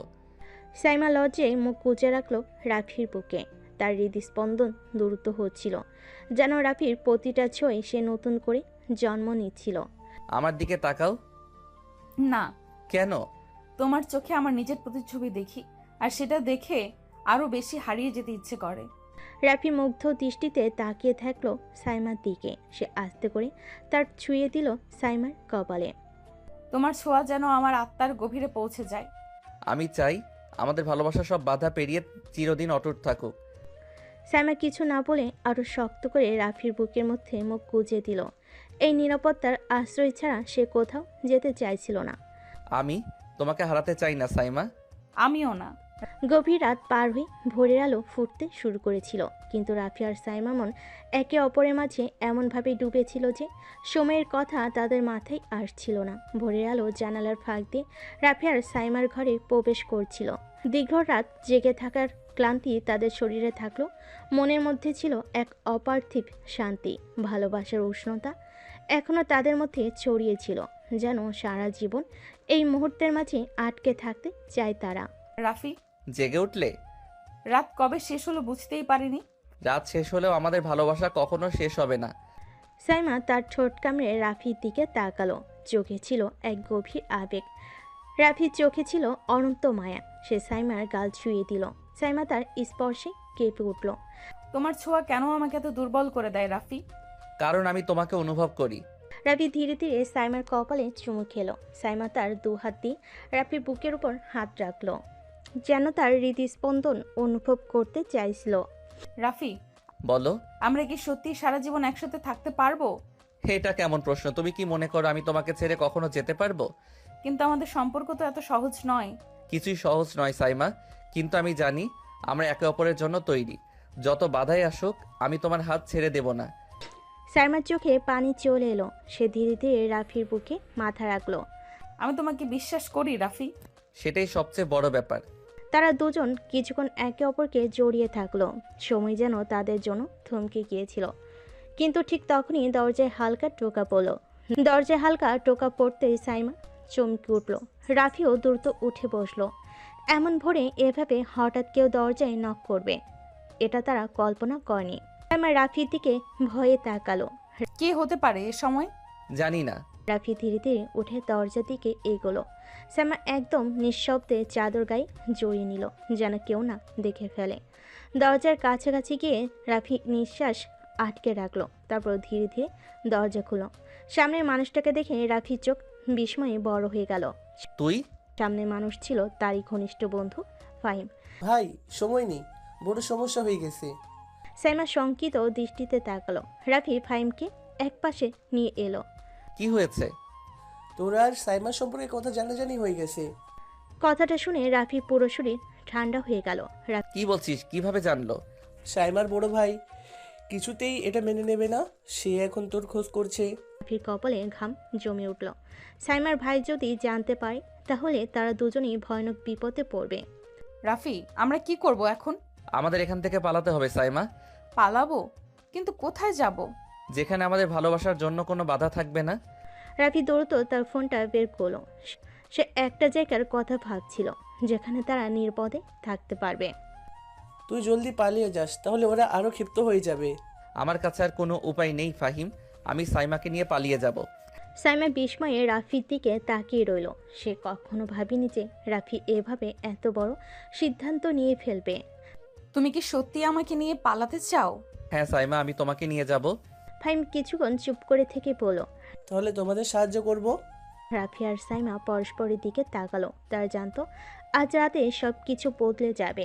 সাইমা লজ্জায় মুখ কুঁচে রাখলো রাফির বুকে। তার হৃদস্পন্দন দ্রুত হচ্ছিল, যেন রাফির প্রতিটা ছোঁয়ে সে নতুন করে জন্ম নিচ্ছিল। আমার দিকে তাকাও। না। কেন? তোমার চোখে আমার নিজের প্রতিচ্ছবি দেখি, আর সেটা দেখে আরো বেশি হারিয়ে যেতে ইচ্ছে করে। রাফি মুগ্ধ দৃষ্টিতে তাকিয়ে থাকলো সাইমার দিকে। সে আস্তে করে তার ছুঁয়ে দিল সাইমার কপালে। তোমার ছোঁয়া যেন আমার আত্মার গভীরে পৌঁছে যায়। আমি চাই আমাদের ভালোবাসা সব বাধা পেরিয়ে চিরদিন অটুট থাকুক। সাইমা কিছু না বলে আরো শক্ত করে রাফির বুকের মধ্যে মুখ গুজে দিল। এই নিরাপত্তার আশ্রয় ছাড়া সে কোথাও যেতে চাইছিল না। আমি তোমাকে হারাতে চাই না সাইমা। আমিও না। গভীর রাত পার হয়ে ভোরের আলো ফুটতে শুরু করেছিল, কিন্তু রাফি আর সাইমা মন একে অপরের মাঝে এমনভাবে ডুবেছিল যে সময়ের কথা তাদের মাথায় আসছিল না। ভোরের আলো জানালার ফাঁক দিয়ে রাফি আর সাইমার ঘরে প্রবেশ করছিল। দীর্ঘ রাত জেগে থাকার ক্লান্তি তাদের শরীরে থাকলো, মনের মধ্যে ছিল এক অপার্থিব শান্তি। ভালোবাসার উষ্ণতা এখনো তাদের মধ্যে ছড়িয়েছিল, যেন সারা জীবন এই মুহূর্তের মাঝে আটকে থাকতে চায় তারা। রাফি জেগে উঠলে? রাত কবে শেষ হলো বুঝতেই পারিনি। রাত শেষ হলেও আমাদের ভালোবাসা কখনো শেষ হবে না। সাইমা তার ঠোঁট কামড়ে রাফির দিকে তাকালো। চোখে ছিল এক গভীর আবেগ, রাফির চোখে ছিল অনন্ত মায়া। সে সাইমার গাল ছুঁয়ে দিল। সাইমা তার স্পর্শে কেঁপে উঠল। তোমার ছোঁয়া কেন আমাকে এত দুর্বল করে দেয় রাফি? কারণ আমি তোমাকে অনুভব করি। রাফি ধীরে ধীরে সাইমার কপালে চুমু খেলো। সাইমা তার দু হাত দিয়ে রাফির বুকের উপর হাত রাখলো, যেন তার হৃদস্পন্দন অনুভব করতে চাইছিল। রাফি বলো, আমরা কি সত্যি সারা জীবন একসাথে থাকতে পারবো? এটা কেমন প্রশ্ন? তুমি কি মনে করো আমি তোমাকে ছেড়ে কখনো যেতে পারবো? কিন্তু আমাদের সম্পর্ক তো এত সহজ নয়। কিছুই সহজ নয় সাইমা, কিন্তু আমি জানি আমরা একে অপরের জন্য তৈরি। যত বাধাই আসুক আমি তোমার হাত ছেড়ে দেব না। সাইমার চোখে পানি চলে এলো। সে ধীরে ধীরে রাফির বুকে মাথা রাখলো। আমি তোমাকে বিশ্বাস করি রাফি। সেটাই সবচেয়ে বড় ব্যাপার। তারা দুজন কিছুক্ষণ একে অপরকে জড়িয়ে থাকলো। সময় যেন তাদের জন্য থমকে গিয়েছিল, কিন্তু ঠিক তখনই দরজায় হালকা টোকা পড়ল। দরজায় হালকা টোকা পড়তেই সাইমা চমকে উঠল। রাফিও দ্রুত উঠে বসলো। এমন ভোরে এভাবে হঠাৎ কেউ দরজায় নক করবে, এটা তারা কল্পনা করেনি। সাইমা রাফির দিকে ভয়ে তাকালো। কে হতে পারে এ সময়? জানি না। রাফি ধীরে ধীরে উঠে দরজার দিকে এগোলো। সাইমা একদম নিঃশব্দে চাদর গায়ে জড়িয়ে নিল, যেন কেউ না দেখে ফেলে। দরজার কাছাকাছি গিয়ে রাফি নিঃশ্বাস আটকে রাখলো। তারপর ধীরে ধীরে দরজা খুলো। সামনের মানুষটাকে দেখে রাফির চোখ বিস্ময়ে বড় হয়ে গেল। তুই? সামনের মানুষ ছিল তারই ঘনিষ্ঠ বন্ধু ফাহিম। ভাই সময় নেই, বড় সমস্যা হয়ে গেছে। সাইমা শঙ্কিত দৃষ্টিতে তাকালো। রাফি ফাহিমকে একপাশে নিয়ে এলো। কি হয়েছে? তোর আর সাইমার সম্পর্কে কথা জানাজানি হয়ে গেছে। কথাটা শুনে রাফি পুরো শরীর ঠান্ডা হয়ে গেল। কি বলছিস? কিভাবে জানলো? সাইমার বড় ভাই কিছুতেই এটা মেনে নেবে না, সে এখন তোর খোঁজ করছে। রাফির কপালে ঘাম জমে উঠল। সাইমার ভাই যদি জানতে পারে তাহলে তারা দুজনেই ভয়ানক বিপদে পড়বে। রাফি আমরা কি করব এখন? আমাদের এখান থেকে পালাতে হবে সাইমা। পালাবো? কিন্তু কোথায় যাব? যেখানে আমাদের ভালোবাসার জন্য কোনো বাধা থাকবে না। রাফি দ্রুত তার ফোনটা বের করলো। সে একটা জায়গার কথা ভাবছিল যেখানে তারা নিরাপদে থাকতে পারবে। তুই জলদি পালিয়ে যাস, তাহলে ওরা আরো ক্ষিপ্ত হয়ে যাবে। আমার কাছে আর কোনো উপায় নেই ফাহিম, আমি সাইমাকে নিয়ে পালিয়ে যাব। সাইমা বিস্ময়ে রাফির দিকে তাকিয়ে রইল। সে কখনো ভাবেনি যে রাফি এভাবে এত বড় সিদ্ধান্ত নিয়ে ফেলবে। তুমি কি সত্যি আমাকে নিয়ে পালাতে চাও? হ্যাঁ সাইমা, আমি তোমাকে নিয়ে যাব। ফাহিম কিছুক্ষণ চুপ করে থেকে বলল। তাহলে তোমাদের সাহায্য করব। রাফি আর সাইমা পরস্পরের দিকে তাকালো। তারা জানতো আজ রাতে সব কিছু বদলে যাবে।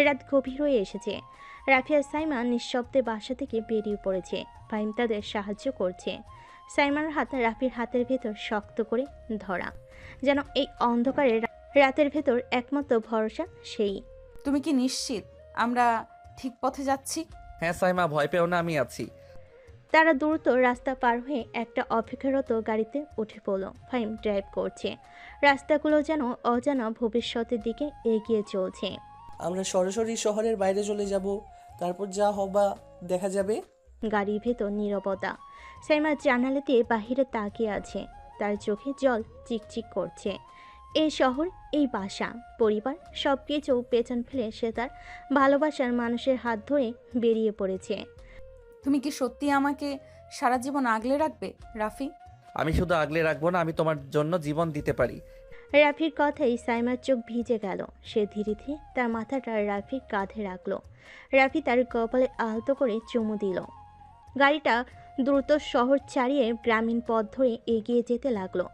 রাত গভীর হয়ে এসেছে। রাফি আর সাইমা নিঃশব্দে বাসা থেকে বেরিয়ে পড়েছে। ফাহিম তাদের সাহায্য করছে। সাইমার হাত রাফির হাতের ভেতর শক্ত করে ধরা, যেন এই অন্ধকারে রাতের ভেতর একমাত্র ভরসা সেই। তুমি কি নিশ্চিত আমরা ঠিক পথে যাচ্ছি? হ্যাঁ সাইমা, ভয় পেও না, আমি আছি। তারা দ্রুত রাস্তা পার হয়ে একটা অপেক্ষারত গাড়িতে উঠে পড়ল। ফাহিম ড্রাইভ করছে। রাস্তাগুলো যেন অজানা ভবিষ্যতের দিকে এগিয়ে চলছে। আমরা সরাসরি শহরের বাইরে চলে যাব, তারপর যা হবা দেখা যাবে। গাড়ির ভেতর নীরবতা। সাইমা জানালা দিয়ে বাহিরে তাকিয়ে আছে। তার চোখে জল চিকচিক করছে। এই শহর, এই বাসা, পরিবার সব কিছু পেছন ফেলে সে তার ভালোবাসার মানুষের হাত ধরে বেরিয়ে পড়েছে। তুমি কি সত্যি আমাকে সারা জীবন আগলে রাখবে রাফি? আমি শুধু আগলে রাখবো না, আমি তোমার জন্য জীবন দিতে পারি। রাফির কথাই সাইমার চোখ ভিজে গেল। সে ধীরে ধীরে তার মাথাটা রাফির কাঁধে রাখলো। রাফি তার কপালে আলতো করে চুমু দিল। গাড়িটা দ্রুত শহর ছাড়িয়ে গ্রামীণ পথ ধরে এগিয়ে যেতে লাগলো।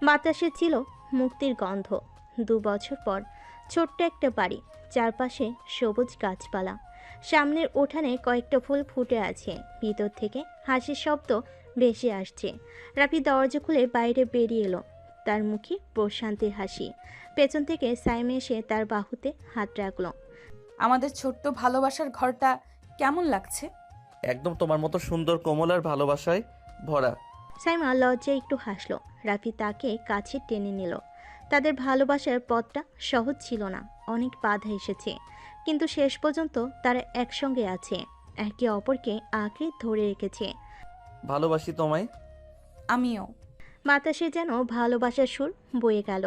বাতাসে ছিল মুক্তির গন্ধ। 2 বছর পর ছোট্ট একটা বাড়ি, চারপাশে সবুজ গাছপালা, সামনের উঠানে কয়েকটা ফুল ফুটে আছে। ভিতর থেকে হাসির শব্দ ভেসে আসছে। রাফি দরজা খুলে বাইরে বেরিয়ে এলো। তার মুখে প্রশান্তির হাসি। পেছন থেকে সাইমা এসে তার বাহুতে হাত রাখলো। আমাদের ছোট্ট ভালোবাসার ঘরটা কেমন লাগছে? একদম তোমার মতো সুন্দর, কোমল আর ভালোবাসায় ভরা। সাইমা লজ্জায় একটু হাসলো। রাফি তাকে কাছে টেনে নিল। তাদের ভালোবাসার পথটা সহজ ছিল না, অনেক বাধা এসেছে, কিন্তু শেষ পর্যন্ত তারা একসঙ্গে আছে, একে অপরকে আঁকড়ে ধরে রেখেছে। ভালোবাসি তোমায়। আমিও। বাতাসে যেন ভালোবাসার সুর বয়ে গেল।